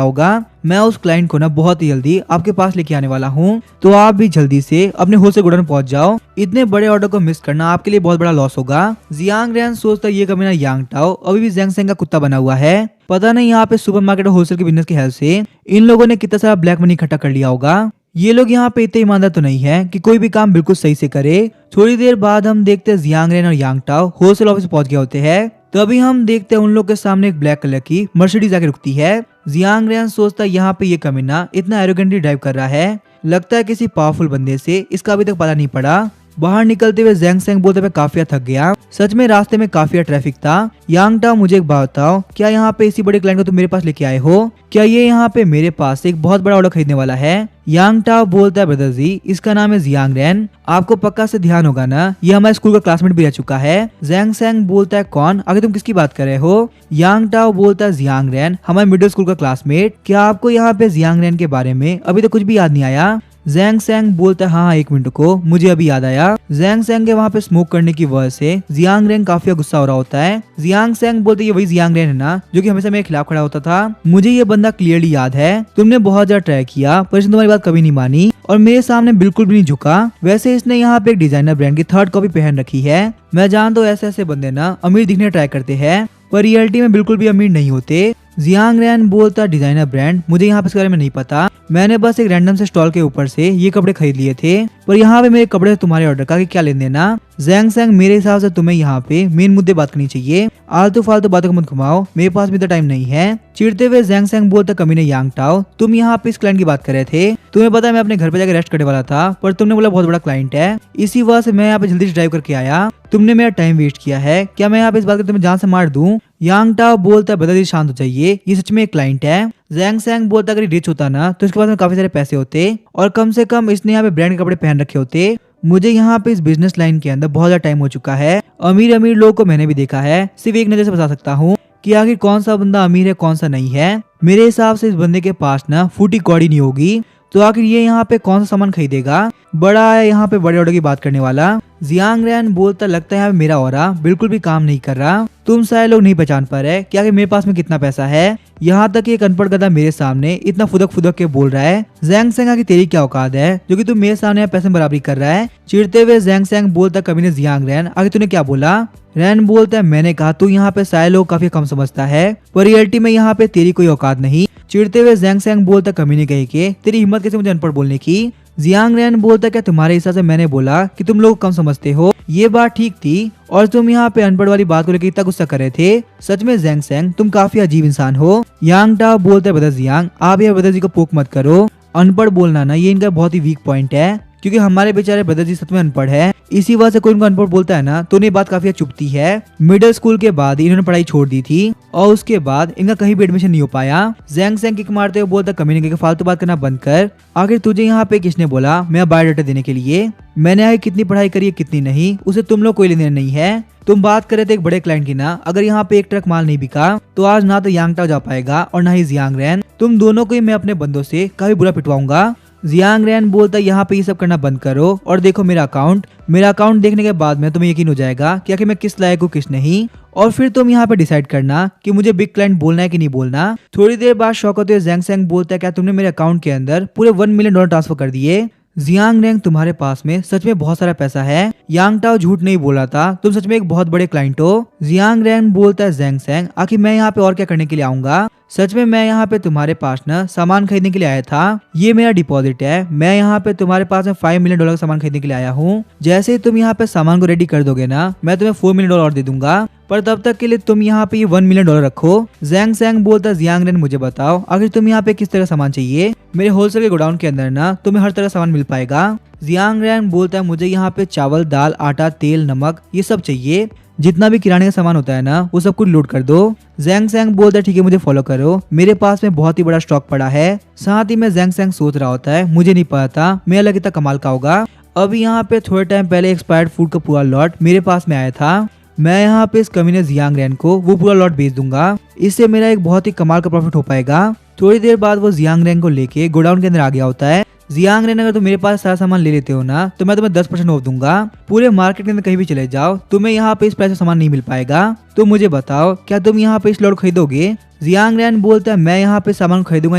होगा। मैं उस क्लाइंट को ना बहुत ही जल्दी आपके पास लेके आने वाला हूँ, तो आप भी जल्दी से अपने होलसेल गोडाउन पहुंच जाओ, इतने बड़े ऑर्डर को मिस करना आपके लिए बहुत बड़ा लॉस होगा। जियांग रेन सोचता ये कमीना यांग टाओ अभी भी जैंग सेंग का कुत्ता बना हुआ है, पता नहीं यहाँ पे सुपरमार्केट और होलसेल के बिजनेस की हेल्प से इन लोगों ने कितना सारा ब्लैक मनी इकट्ठा कर लिया होगा। ये लोग यहाँ पे इतने ईमानदार तो नहीं है कि कोई भी काम बिल्कुल सही से करे। थोड़ी देर बाद हम देखते हैं जियांग रेन और यांग टाओ होलसेल ऑफिस पहुंच गए होते हैं, तभी हम देखते हैं उन लोग के सामने एक ब्लैक कलर की मर्सिडीज आके रुकती है। जियांग रेन सोचता है यहाँ पे ये कमीना इतना एरोगेंटली ड्राइव कर रहा है, लगता है किसी पावरफुल बंदे से इसका अभी तक पता नहीं पड़ा। बाहर निकलते हुए जैंग सेंग बोलते हुए काफी थक गया, सच में रास्ते में काफी ट्रैफिक था। यांग टाओ मुझे एक बात बताओ, क्या यहाँ पे इसी बड़े क्लाइंट को तुम मेरे पास लेके आए हो, क्या ये यहाँ पे मेरे पास एक बहुत बड़ा ऑर्डर खरीदने वाला है। यांग टाओ बोलता है ब्रदर जी इसका नाम है जियांग रेन, आपको पक्का से ध्यान होगा ना ये हमारे स्कूल का क्लासमेट भी रह चुका है। जैंग सेंग बोलता है कौन, आगे तुम किसकी बात कर रहे हो। यांग टाओ बोलता है जियांग रेन हमारे मिडिल स्कूल का क्लासमेट, क्या आपको यहाँ पे जियांग रेन के बारे में अभी तक कुछ भी याद नहीं आया। जैंग सेंग बोलता है हाँ एक मिनट को मुझे अभी याद आया। जैंग सेंग के वहाँ पे स्मोक करने की वजह से जियांग रेन काफी गुस्सा हो रहा होता है। जियांग सेंग बोलते ये वही जियांग रेन है ना जो कि हमेशा मेरे खिलाफ खड़ा होता था, मुझे ये बंदा क्लियरली याद है, तुमने बहुत ज्यादा ट्राई किया पर इसने तुम्हारी बात कभी नहीं मानी और मेरे सामने बिल्कुल भी नहीं झुका। वैसे इसने यहाँ पे एक डिजाइनर ब्रांड की 3rd कॉपी पहन रखी है, मैं जानता हूँ ऐसे ऐसे बंदे ना अमीर दिखने ट्राई करते हैं पर रियलिटी में बिल्कुल भी अमीर नहीं होते। जियांग रेन बोलता डिजाइनर ब्रांड मुझे यहाँ पे इसके बारे में नहीं पता, मैंने बस एक रैंडम से स्टॉल के ऊपर से ये कपड़े खरीद लिए थे, पर यहाँ पे मेरे कपड़े तुम्हारे ऑर्डर का क्या लेन देना। जैंग सेंग मेरे हिसाब से तुम्हें यहाँ पे मेन मुद्दे बात करनी चाहिए, आलतू फालतू बातों को मत घुमाओ, मेरे पास भी तो टाइम नहीं है। चिढ़ते हुए जैंग सेंग बोलता कमीने यांग टाओ तुम यहाँ पे इस क्लाइंट की बात कर रहे थे, तुम्हें पता है मैं अपने घर पे जाकर रेस्ट करने वाला था पर तुमने बोला बहुत बड़ा क्लाइंट है, इसी वजह से मैं यहाँ पे जल्दी से ड्राइव करके आया, तुमने मेरा टाइम वेस्ट किया है, क्या मैं यहाँ पे इस बात को तुम्हें जान से मार दूं। यांग टाओ बोलता है ब्रदर शांत हो जाइए ये सच में एक क्लाइंट है। जैंग सेंग बोलता अगर रिच होता ना तो इसके पास में काफी सारे पैसे होते और कम से कम इसने यहाँ पे ब्रांड के कपड़े पहन रखे होते। मुझे यहाँ पे इस बिजनेस लाइन के अंदर बहुत ज्यादा टाइम हो चुका है, अमीर अमीर लोगों को मैंने भी देखा है, सिर्फ एक नजर से बता सकता हूँ कि आखिर कौन सा बंदा अमीर है कौन सा नहीं है। मेरे हिसाब से इस बंदे के पास ना फूटी कौड़ी नहीं होगी, तो आखिर ये यहाँ पे कौन सा सामान खरीदेगा, बड़ा है यहाँ पे बड़े ऑर्डर की बात करने वाला। जियांग रेन बोलता लगता है मेरा ऑरा बिल्कुल भी काम नहीं कर रहा, तुम सारे लोग नहीं पहचान पा रहे कि आखिर मेरे पास में कितना पैसा है, यहाँ तक एक अनपढ़ गधा मेरे सामने इतना फुदक फुदक के बोल रहा है। जैंग सेंग आगे तेरी क्या औकात है जो कि तू मेरे सामने पैसे में बराबरी कर रहा है। चिढ़ते हुए जैंग सेंग बोलता कमीने जियांग रेन आगे तूने क्या बोला। रैन बोलता है मैंने कहा तू यहाँ पे सारे लोग काफी कम समझता है पर रियलिटी में यहाँ पे तेरी कोई औकात नहीं। चिढ़ते हुए जैंग सेंग बोलता कमीने कही के तेरी हिम्मत कैसे मुझे अनपढ़ बोलने की। जियांग रेन बोलता क्या तुम्हारे हिसाब से मैंने बोला कि तुम लोग कम समझते हो, ये बात ठीक थी और तुम यहाँ पे अनपढ़ वाली बात को लेकर इतना गुस्सा कर रहे थे, सच में जैंग सेंग तुम काफी अजीब इंसान हो। यांग टाओ बोलता है ब्रदर जियांग आप ये ब्रदर जी को पोक मत करो, अनपढ़ बोलना ना ये इनका बहुत ही वीक पॉइंट है क्योंकि हमारे बेचारे ब्रदर जी सच में अनपढ़ है, इसी वजह से कोई उनको अनपढ़ बोलता है ना तो उन्हें बात काफी चुभती है। मिडिल स्कूल के बाद इन्होंने पढ़ाई छोड़ दी थी और उसके बाद इनका कहीं भी एडमिशन नहीं हो पाया। जैंग सेंग किक मारते हुए बोलता कम्युनिटी के फालतू बात करना बंद कर, आखिर तुझे यहाँ पे किसने बोला मैं बायोडाटा देने के लिए, मैंने आगे कितनी पढ़ाई करी है कितनी नहीं उसे तुम लोग कोई लेने नहीं है। तुम बात कर रहे थे एक बड़े क्लाइंट की ना, अगर यहाँ पे एक ट्रक माल नहीं बिका तो आज ना तो यांग टाओ जा पाएगा और ना ही जियांग रेन, तुम दोनों को ही मैं अपने बंदों से काफी बुरा पिटवाऊंगा। जियांग रैन बोलता है यहाँ पे ये सब करना बंद करो और देखो मेरा अकाउंट देखने के बाद में तुम्हें यकीन हो जाएगा कि आखिर मैं किस लायक हूँ किस नहीं, और फिर तुम यहाँ पे डिसाइड करना कि मुझे बिग क्लाइंट बोलना है कि नहीं बोलना। थोड़ी देर बाद शॉक होते हुए जैंग सैंग बोलता है क्या तुमने मेरे अकाउंट के अंदर पूरे $1 मिलियन ट्रांसफर कर दिए? जियांग रैंग तुम्हारे पास में सच में बहुत सारा पैसा है, यांग टाओ झूठ नहीं बोला था, तुम सच में एक बहुत बड़े क्लाइंट हो। जियांग रैंग बोलता है जैंग सैंग आखिर मैं यहाँ पे और क्या करने के लिए आऊंगा, सच में मैं यहाँ पे तुम्हारे पास ना सामान खरीदने के लिए आया था, ये मेरा डिपॉजिट है, मैं यहाँ पे तुम्हारे पास में $5 मिलियन का सामान खरीदने के लिए आया हूँ, जैसे ही तुम यहाँ पे सामान को रेडी कर दोगे ना मैं तुम्हें $4 मिलियन और दे दूंगा, पर तब तक के लिए तुम यहाँ पे ये $1 मिलियन रखो। जैंग सैंग बोलता है जियांग रैन मुझे बताओ आखिर तुम यहाँ पे किस तरह सामान चाहिए, मेरे होलसेल के गोडाउन के अंदर ना तुम्हें हर तरह सामान मिल पाएगा। जियांग रैन बोलता है मुझे यहाँ पे चावल दाल आटा तेल नमक ये सब चाहिए, जितना भी किराने का सामान होता है ना वो सब कुछ लोड कर दो। जैंग सैंग बोलता है ठीक है मुझे फॉलो करो, मेरे पास में बहुत ही बड़ा स्टॉक पड़ा है। साथ ही में जैंग सैंग सोच रहा होता है मुझे नहीं पता था मेरा लग इतना कमाल का होगा। अभी यहाँ पे थोड़े टाइम पहले एक्सपायर्ड फूड का पूरा लॉट मेरे पास में आया था, मैं यहाँ पे इस कमीने जियांग रैन को वो पूरा लॉट बेच दूंगा, इससे मेरा एक बहुत ही कमाल का प्रॉफिट हो पाएगा। थोड़ी देर बाद वो जियांग रैन को लेके गोडाउन के अंदर आ गया होता है। जियांग रैन अगर तुम मेरे पास सारा सामान ले लेते हो ना तो मैं तुम्हें 10% ऑफ दूंगा, पूरे मार्केट के अंदर कहीं भी चले जाओ तुम्हें यहाँ पे इस प्राइस का सामान नहीं मिल पाएगा, तो मुझे बताओ क्या तुम यहाँ पे इस लॉट खरीदोगे? जियांग रैन बोलता है मैं यहाँ पे सामान खरीदूंगा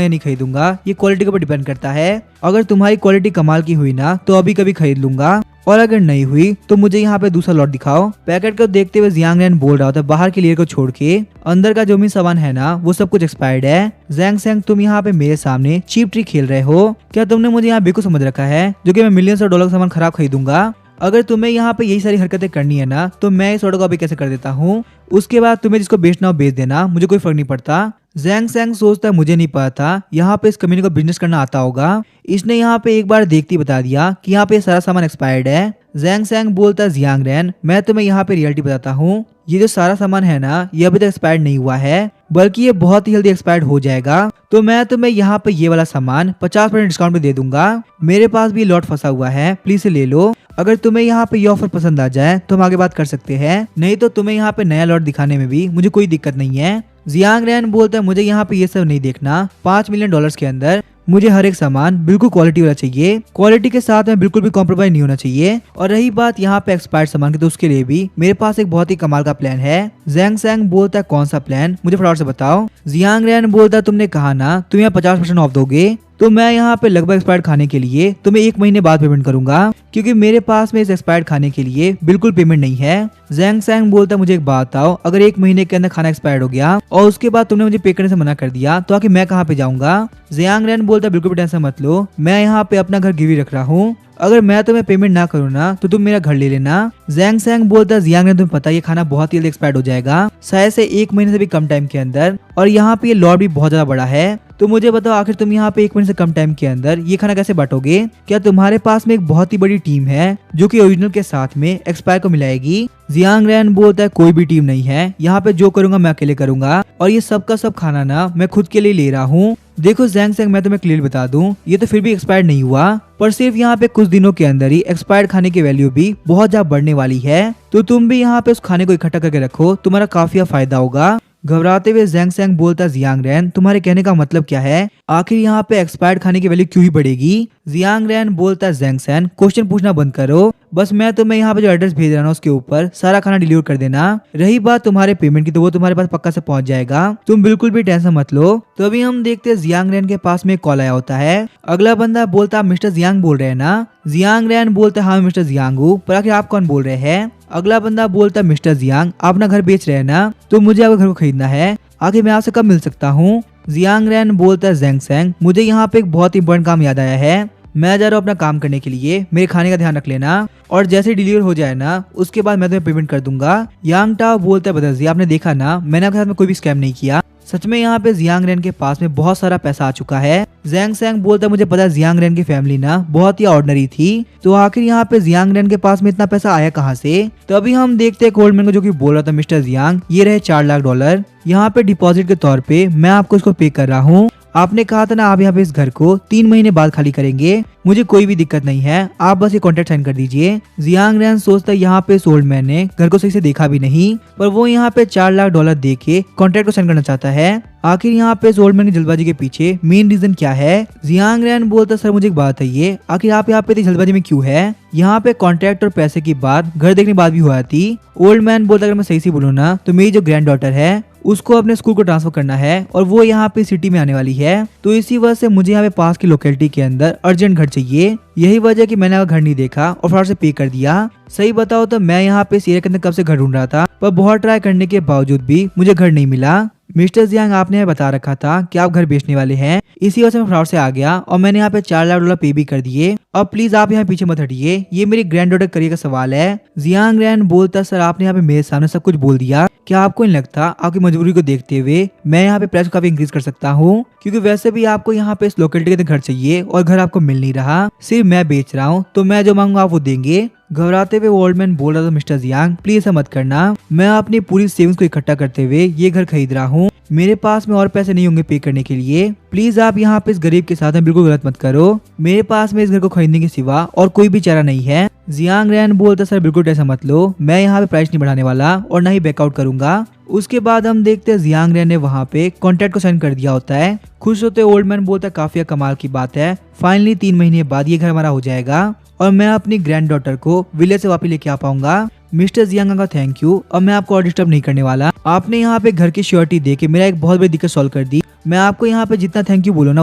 या नहीं खरीदूंगा ये क्वालिटी के ऊपर डिपेंड करता है, अगर तुम्हारी क्वालिटी कमाल की हुई ना तो अभी कभी खरीद लूंगा, और अगर नहीं हुई तो मुझे यहाँ पे दूसरा लॉट दिखाओ। पैकेट को देखते हुए जियांग रैन बोल रहा होता है बाहर की लेयर को छोड़ के अंदर का जो भी सामान है ना वो सब कुछ एक्सपायर्ड है। जैंग सैंग तुम यहाँ पे मेरे सामने चीप ट्रिक खेल रहे हो, क्या तुमने मुझे यहाँ बेवकूफ समझ रखा है जो कि मैं मिलियंस ऑफ डॉलर का सामान खराब खरीदूंगा? अगर तुम्हें यहाँ पे यही सारी हरकतें करनी है ना तो मैं इस ऑर्डर को अभी कैसे कर देता हूँ, उसके बाद तुम्हें जिसको बेचना हो बेच देना, मुझे कोई फर्क नहीं पड़ता। जैंग सैंग सोचता है मुझे नहीं पता था यहाँ पे इस कंपनी को बिजनेस करना आता होगा, इसने यहाँ पे एक बार देखती बता दिया कि यहाँ पे सारा सामान एक्सपायर्ड है। जैंग सैंग बोलता है जियांग रैन मैं तुम्हें यहाँ पे रियलिटी बताता हूँ, ये जो सारा सामान है ना ये अभी तक एक्सपायर्ड नहीं हुआ है, बल्कि ये बहुत ही जल्दी एक्सपायर्ड हो जाएगा, तो मैं तुम्हें यहाँ पे ये वाला सामान 50% डिस्काउंट पे दे दूंगा, मेरे पास भी लॉट फंसा हुआ है प्लीज से ले लो, अगर तुम्हें यहाँ पे ये ऑफर पसंद आ जाए तो हम आगे बात कर सकते हैं, नहीं तो तुम्हें यहाँ पे नया लॉट दिखाने में भी मुझे कोई दिक्कत नहीं है। जियांग रैन बोलता है मुझे यहाँ पे ये सब नहीं देखना, $5 मिलियन के अंदर मुझे हर एक सामान बिल्कुल क्वालिटी वाला चाहिए, क्वालिटी के साथ में बिल्कुल भी कॉम्प्रोमाइज नहीं होना चाहिए, और रही बात यहाँ पे एक्सपायर्ड सामान की तो उसके लिए भी मेरे पास एक बहुत ही कमाल का प्लान है। जैंग सैंग बोलता है कौन सा प्लान, मुझे फटाफट से बताओ। जियांग रैन बोलता है तुमने कहा ना तुम यहाँ 50% ऑफ दोगे, तो मैं यहाँ पे लगभग एक्सपायर्ड खाने के लिए तुम्हें 1 महीने बाद पेमेंट करूंगा, क्योंकि मेरे पास में इस एक्सपायर्ड खाने के लिए बिल्कुल पेमेंट नहीं है। जैंग सैंग बोलता है मुझे एक बात बताओ, अगर 1 महीने के अंदर खाना एक्सपायर्ड हो गया और उसके बाद तुमने मुझे पे करने से मना कर दिया तो आखिर मैं कहाँ पे जाऊंगा? जियांग रैन बोलता है बिल्कुल भी टेंशन मत लो, मैं यहाँ पे अपना घर गिरवी रख रहा हूँ, अगर मैं तुम्हें पेमेंट ना करूँ ना तो तुम मेरा घर ले लेना। जैंग सैंग बोलता है जियांग रैन तुम्हें पता है ये खाना बहुत ही जल्दी एक्सपायर्ड हो जाएगा, शायद से 1 महीने से भी कम टाइम के अंदर, और यहाँ पे ये लॉट भी बहुत ज्यादा बड़ा है, तो मुझे बताओ आखिर तुम यहाँ पे 1 महीने से कम टाइम के अंदर ये खाना कैसे बांटोगे? क्या तुम्हारे पास में एक बहुत ही बड़ी टीम है जो कि ओरिजिनल के साथ में एक्सपायर को मिलाएगी? जियांग रैन बोलता है कोई भी टीम नहीं है, यहाँ पे जो करूंगा मैं अकेले करूंगा, और ये सबका सब खाना ना मैं खुद के लिए ले रहा हूँ। देखो जैंग सैंग मैं तुम्हें क्लियर बता दूं, ये तो फिर भी एक्सपायर्ड नहीं हुआ, पर सिर्फ यहाँ पे कुछ दिनों के अंदर ही एक्सपायर्ड खाने की वैल्यू भी बहुत ज्यादा बढ़ने वाली है, तो तुम भी यहाँ पे उस खाने को इकट्ठा करके रखो, तुम्हारा काफी फायदा होगा। घबराते हुए जैंग सैंग बोलता जियांग रैन तुम्हारे कहने का मतलब क्या है, आखिर यहाँ पे एक्सपायर्ड खाने की वैल्यू क्यों ही बढ़ेगी? जियांग रैन बोलता है जैंग सैंग क्वेश्चन पूछना बंद करो, बस मैं तुम्हें यहाँ पे जो एड्रेस भेज रहा हूँ उसके ऊपर सारा खाना डिलीवर कर देना, रही बात तुम्हारे पेमेंट की तो वो तुम्हारे पास पक्का से पहुंच जाएगा, तुम बिल्कुल भी टेंशन मत लो। तो अभी हम देखते हैं जियांग रैन के पास में एक कॉल आया होता है, अगला बंदा बोलता आप मिस्टर जियांग बोल रहे हैं ना? जियांग रैन बोलता है हाँ मिस्टर जियांग हूँ, पर आखिर आप कौन बोल रहे हैं? अगला बंदा बोलता है मिस्टर जियांग आप अपना घर बेच रहे हैं ना, तो मुझे आपके घर को खरीदना है, आखिर मैं आपसे कब मिल सकता हूँ? जियांग रैन बोलता है जैंग सैंग मुझे यहाँ पे एक बहुत इंपॉर्टेंट काम याद आया है, मैं जा रहा हूँ अपना काम करने के लिए, मेरे खाने का ध्यान रख लेना, और जैसे डिलीवर हो जाए ना उसके बाद मैं तुम्हें पेमेंट कर दूंगा। यांग टाओ बोलता है बदल आपने देखा ना मैंने आपके साथ में कोई भी स्कैम नहीं किया, सच में यहाँ पे जियांग रैन के पास में बहुत सारा पैसा आ चुका है। जैंग सैंग बोलता है मुझे पता है जियांग रैन की फैमिली ना बहुत ही ऑर्डिनरी थी, तो आखिर यहाँ पे जियांग रैन के पास में इतना पैसा आया कहाँ से? तो अभी हम देखते हैं कोल्डमैन को जो कि बोल रहा था मिस्टर जियांग ये रहे $4 लाख, यहाँ पे डिपॉजिट के तौर पे मैं आपको इसको पे कर रहा हूँ, आपने कहा था ना आप यहाँ पे इस घर को 3 महीने बाद खाली करेंगे, मुझे कोई भी दिक्कत नहीं है, आप बस ये कॉन्ट्रैक्ट साइन कर दीजिए। जियांग रैन सोचता है यहाँ पे इस ओल्ड मैन ने घर को सही से देखा भी नहीं, पर वो यहाँ पे $4 लाख दे के कॉन्ट्रैक्ट को साइन करना चाहता है। आखिर यहाँ पे इस ओल्ड मैन की जल्दबाजी के पीछे मेन रीजन क्या है? जियांग रैन बोलता सर मुझे एक बात बताइए, आखिर आप यहाँ पे इतनी जल्दबाजी में क्यों है? यहाँ पे कॉन्ट्रैक्ट और पैसे की बात घर देखने बाद भी हुआ थी। ओल्ड मैन बोलता अगर मैं सही से बोलूँ ना तो मेरी जो ग्रैंड डॉटर है उसको अपने स्कूल को ट्रांसफर करना है और वो यहाँ पे सिटी में आने वाली है, तो इसी वजह से मुझे यहाँ पे पास की लोकेलिटी के अंदर अर्जेंट घर चाहिए। यही वजह कि मैंने घर नहीं देखा और फटाफट से पे कर दिया। सही बताओ तो मैं यहाँ पे इस एरिया के अंदर कब से घर ढूंढ रहा था, पर बहुत ट्राई करने के बावजूद भी मुझे घर नहीं मिला। मिस्टर जियांग आपने बता रखा था कि आप घर बेचने वाले हैं, इसी वजह से मैं फटाफट से आ गया और मैंने यहाँ पे $4 लाख पे भी कर दिए। अब प्लीज आप यहाँ पीछे मत हटिए, ये मेरी ग्रैंड डॉटर करियर का सवाल है। जियांग रैन बोलता सर आपने यहाँ पे मेरे सामने सब कुछ बोल दिया, क्या आपको नहीं लगता आपकी मजबूरी को देखते हुए मैं यहाँ पे प्राइस काफी इंक्रीज कर सकता हूँ? क्योंकि वैसे भी आपको यहाँ पे इस लोकेलिटी के अंदर घर चाहिए और घर आपको मिल नहीं रहा, सिर्फ मैं बेच रहा हूँ, तो मैं जो मांगूंगा आप वो देंगे। घबराते हुए ओल्ड मैन बोल रहा था मिस्टर जियांग प्लीज ऐसा मत करना, मैं अपनी पूरी सेविंग्स को इकट्ठा करते हुए ये घर खरीद रहा हूँ, मेरे पास में और पैसे नहीं होंगे पे करने के लिए, प्लीज आप यहाँ पे इस गरीब के साथ बिल्कुल गलत मत करो, मेरे पास में इस घर को खरीदने के सिवा और कोई भी चारा नहीं है। जियांग रैन बोलता सर बिल्कुल ऐसा मत लो, मैं यहाँ पे प्राइस नहीं बढ़ाने वाला और ना ही बैकआउट करूंगा। उसके बाद हम देखते हैं जियांग रैन ने वहाँ पे कॉन्ट्रैक्ट को साइन कर दिया होता है। खुश होते ओल्ड मैन बोलता है काफी कमाल की बात है, फाइनली 3 महीने बाद ये घर हमारा हो जाएगा और मैं अपनी ग्रैंड डॉटर को विलेज से वापस लेके आ पाऊंगा। मिस्टर जियांग का थैंक यू, अब मैं आपको और डिस्टर्ब नहीं करने वाला, आपने यहाँ पे घर की श्योरिटी दे के मेरा एक बहुत बड़ी दिक्कत सॉल्व कर दी, मैं आपको यहाँ पे जितना थैंक यू बोलो ना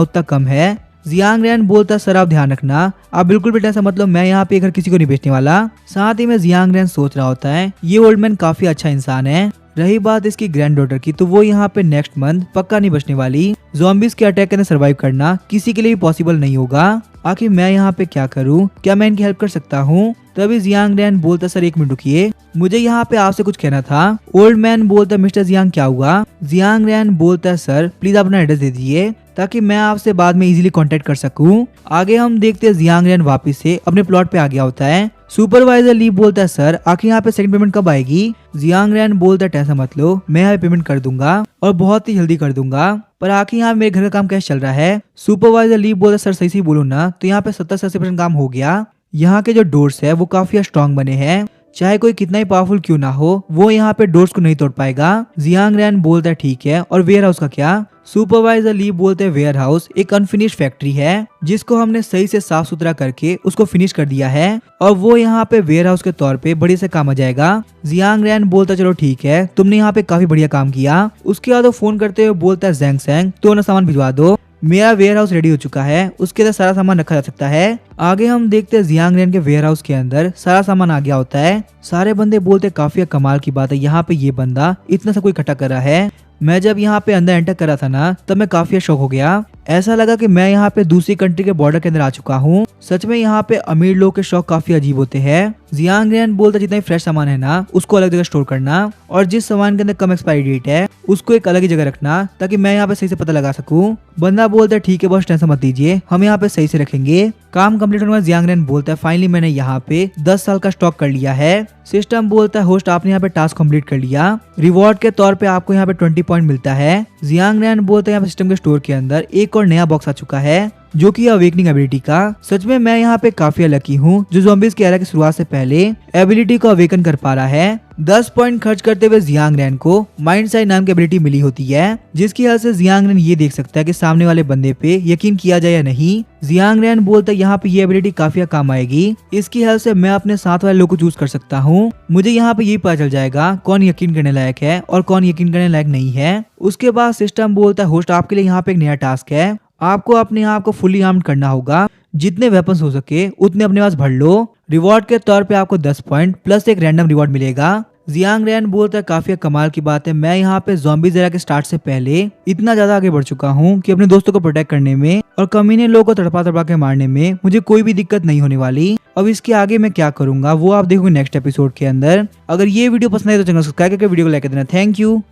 उतना कम है। जियांग रैन बोलता सर आप ध्यान रखना, आप बिल्कुल भी ऐसा मतलब मैं यहाँ पे घर किसी को नहीं बेचने वाला। साथ ही में जियांग रैन सोच रहा होता है ये ओल्ड मैन काफी अच्छा इंसान है। रही बात इसकी ग्रैंड डॉटर की, तो वो यहाँ पे नेक्स्ट मंथ पक्का नहीं बचने वाली। ज़ॉम्बीज़ के अटैक के सर्वाइव करना किसी के लिए भी पॉसिबल नहीं होगा। आखिर मैं यहाँ पे क्या करूँ, क्या मैं इनकी हेल्प कर सकता हूँ? तभी जियांग रैन बोलता सर 1 मिनट रुकिए, मुझे यहाँ पे आपसे कुछ कहना था। ओल्ड मैन बोलता मिस्टर जियांग क्या हुआ? जियांग रैन बोलता सर प्लीज आप अपना एड्रेस दे दीजिए ताकि मैं आपसे बाद में इजीली कांटेक्ट कर सकूं। आगे हम देखते हैं जियांग रैन वापस से अपने प्लॉट पे आ गया होता है। सुपरवाइजर ली बोलता है सर आखिर यहाँ पे सेकंड पेमेंट कब आएगी? जियांग रैन बोलता है टेंशन मत लो, मैं यहाँ पेमेंट कर दूंगा और बहुत ही जल्दी कर दूंगा, पर आखिर यहाँ मेरे घर का काम कैसे चल रहा है? सुपरवाइजर ली बोलता सर सही से बोलो ना, तो यहाँ पे 70-80% काम हो गया। यहाँ के जो डोर्स है वो काफी स्ट्रॉन्ग बने हैं, चाहे कोई कितना ही पावरफुल क्यों ना हो वो यहाँ पे डोर्स को नहीं तोड़ पाएगा। जियांग रैन बोलता है ठीक है, और वेयर हाउस का क्या? सुपरवाइजर ली बोलते हैं वेयर हाउस एक अनफिनिश फैक्ट्री है जिसको हमने सही से साफ सुथरा करके उसको फिनिश कर दिया है और वो यहाँ पे वेयर हाउस के तौर पे बड़ी से काम आ जाएगा। जियांग रैन बोलता चलो ठीक है, तुमने यहाँ पे काफी बढ़िया काम किया। उसके बाद वो फोन करते हुए बोलता है जैंग सैंग तो ना सामान भिजवा दो, मेरा वेयर हाउस रेडी हो चुका है, उसके अंदर सारा सामान रखा जा सकता है। आगे हम देखते हैं जियांग रैन के वेयर हाउस के अंदर सारा सामान आ गया होता है। सारे बंदे बोलते काफी कमाल की बात है, यहाँ पे ये बंदा इतना सब कोई इकट्ठा कर रहा है। मैं जब यहाँ पे अंदर एंटर कर रहा था ना तब मैं काफी शॉक हो गया, ऐसा लगा कि मैं यहाँ पे दूसरी कंट्री के बॉर्डर के अंदर आ चुका हूँ। सच में यहाँ पे अमीर लोग के शौक काफी अजीब होते हैं। जियांग रैन बोलता जितना फ्रेश सामान है ना उसको अलग जगह स्टोर करना और जिस सामान के अंदर कम एक्सपायरी डेट है उसको एक अलग ही जगह रखना ताकि मैं यहाँ पे सही से पता लगा सकूं। बंदा बोलता है ठीक है बॉस टेंशन मत लीजिए, हम यहाँ पे सही से रखेंगे। काम कंप्लीट होने के बाद जियांग रैन बोलता है फाइनली मैंने यहाँ पे 10 साल का स्टॉक कर लिया है। सिस्टम बोलता है होस्ट आपने यहाँ पे टास्क कंप्लीट कर लिया, रिवॉर्ड के तौर पे आपको यहाँ पे 20 पॉइंट मिलता है। जियांग रैन बोलता है यहाँ पे सिस्टम के स्टोर के अंदर एक और नया बॉक्स आ चुका है जो कि अवेकनिंग एबिलिटी का। सच में मैं यहाँ पे काफी लकी हूँ जो ज़ॉम्बीज़ की एरा की शुरुआत से पहले एबिलिटी को अवेकन कर पा रहा है। 10 पॉइंट खर्च करते हुए जियांग रैन को माइंड साइड नाम की एबिलिटी मिली होती है जिसकी हेल्प से जियांग रैन ये देख सकता है कि सामने वाले बंदे पे यकीन किया जाए या नहीं। जियांग रैन बोलता है यहाँ पे ये एबिलिटी काफी काम आएगी, इसकी हेल्प से मैं अपने साथ वाले लोग को चूज कर सकता हूँ। मुझे यहाँ पे ये पता चल जाएगा कौन यकीन करने लायक है और कौन यकीन करने लायक नहीं है। उसके बाद सिस्टम बोलता है होस्ट आपके लिए यहाँ पे एक नया टास्क है, आपको अपने आप को फुली आर्म्ड करना होगा, जितने वेपन्स हो सके उतने अपने पास भर लो। रिवॉर्ड के तौर पे आपको 10 पॉइंट प्लस एक रैंडम रिवॉर्ड मिलेगा। जियांग रैन बोलता है काफी कमाल की बात है, मैं यहाँ पे ज़ॉम्बीज़ एरा के स्टार्ट से पहले इतना ज्यादा आगे बढ़ चुका हूँ कि अपने दोस्तों को प्रोटेक्ट करने में और कमीने लोगों को तड़पा तड़पा के मारने में मुझे कोई भी दिक्कत नहीं होने वाली। अब इसके आगे मैं क्या करूंगा वो आप देखोगे नेक्स्ट एपिसोड के अंदर। अगर ये वीडियो पसंद आए तो चैनल सब्सक्राइब करके वीडियो को लाइक कर देना। Thank you.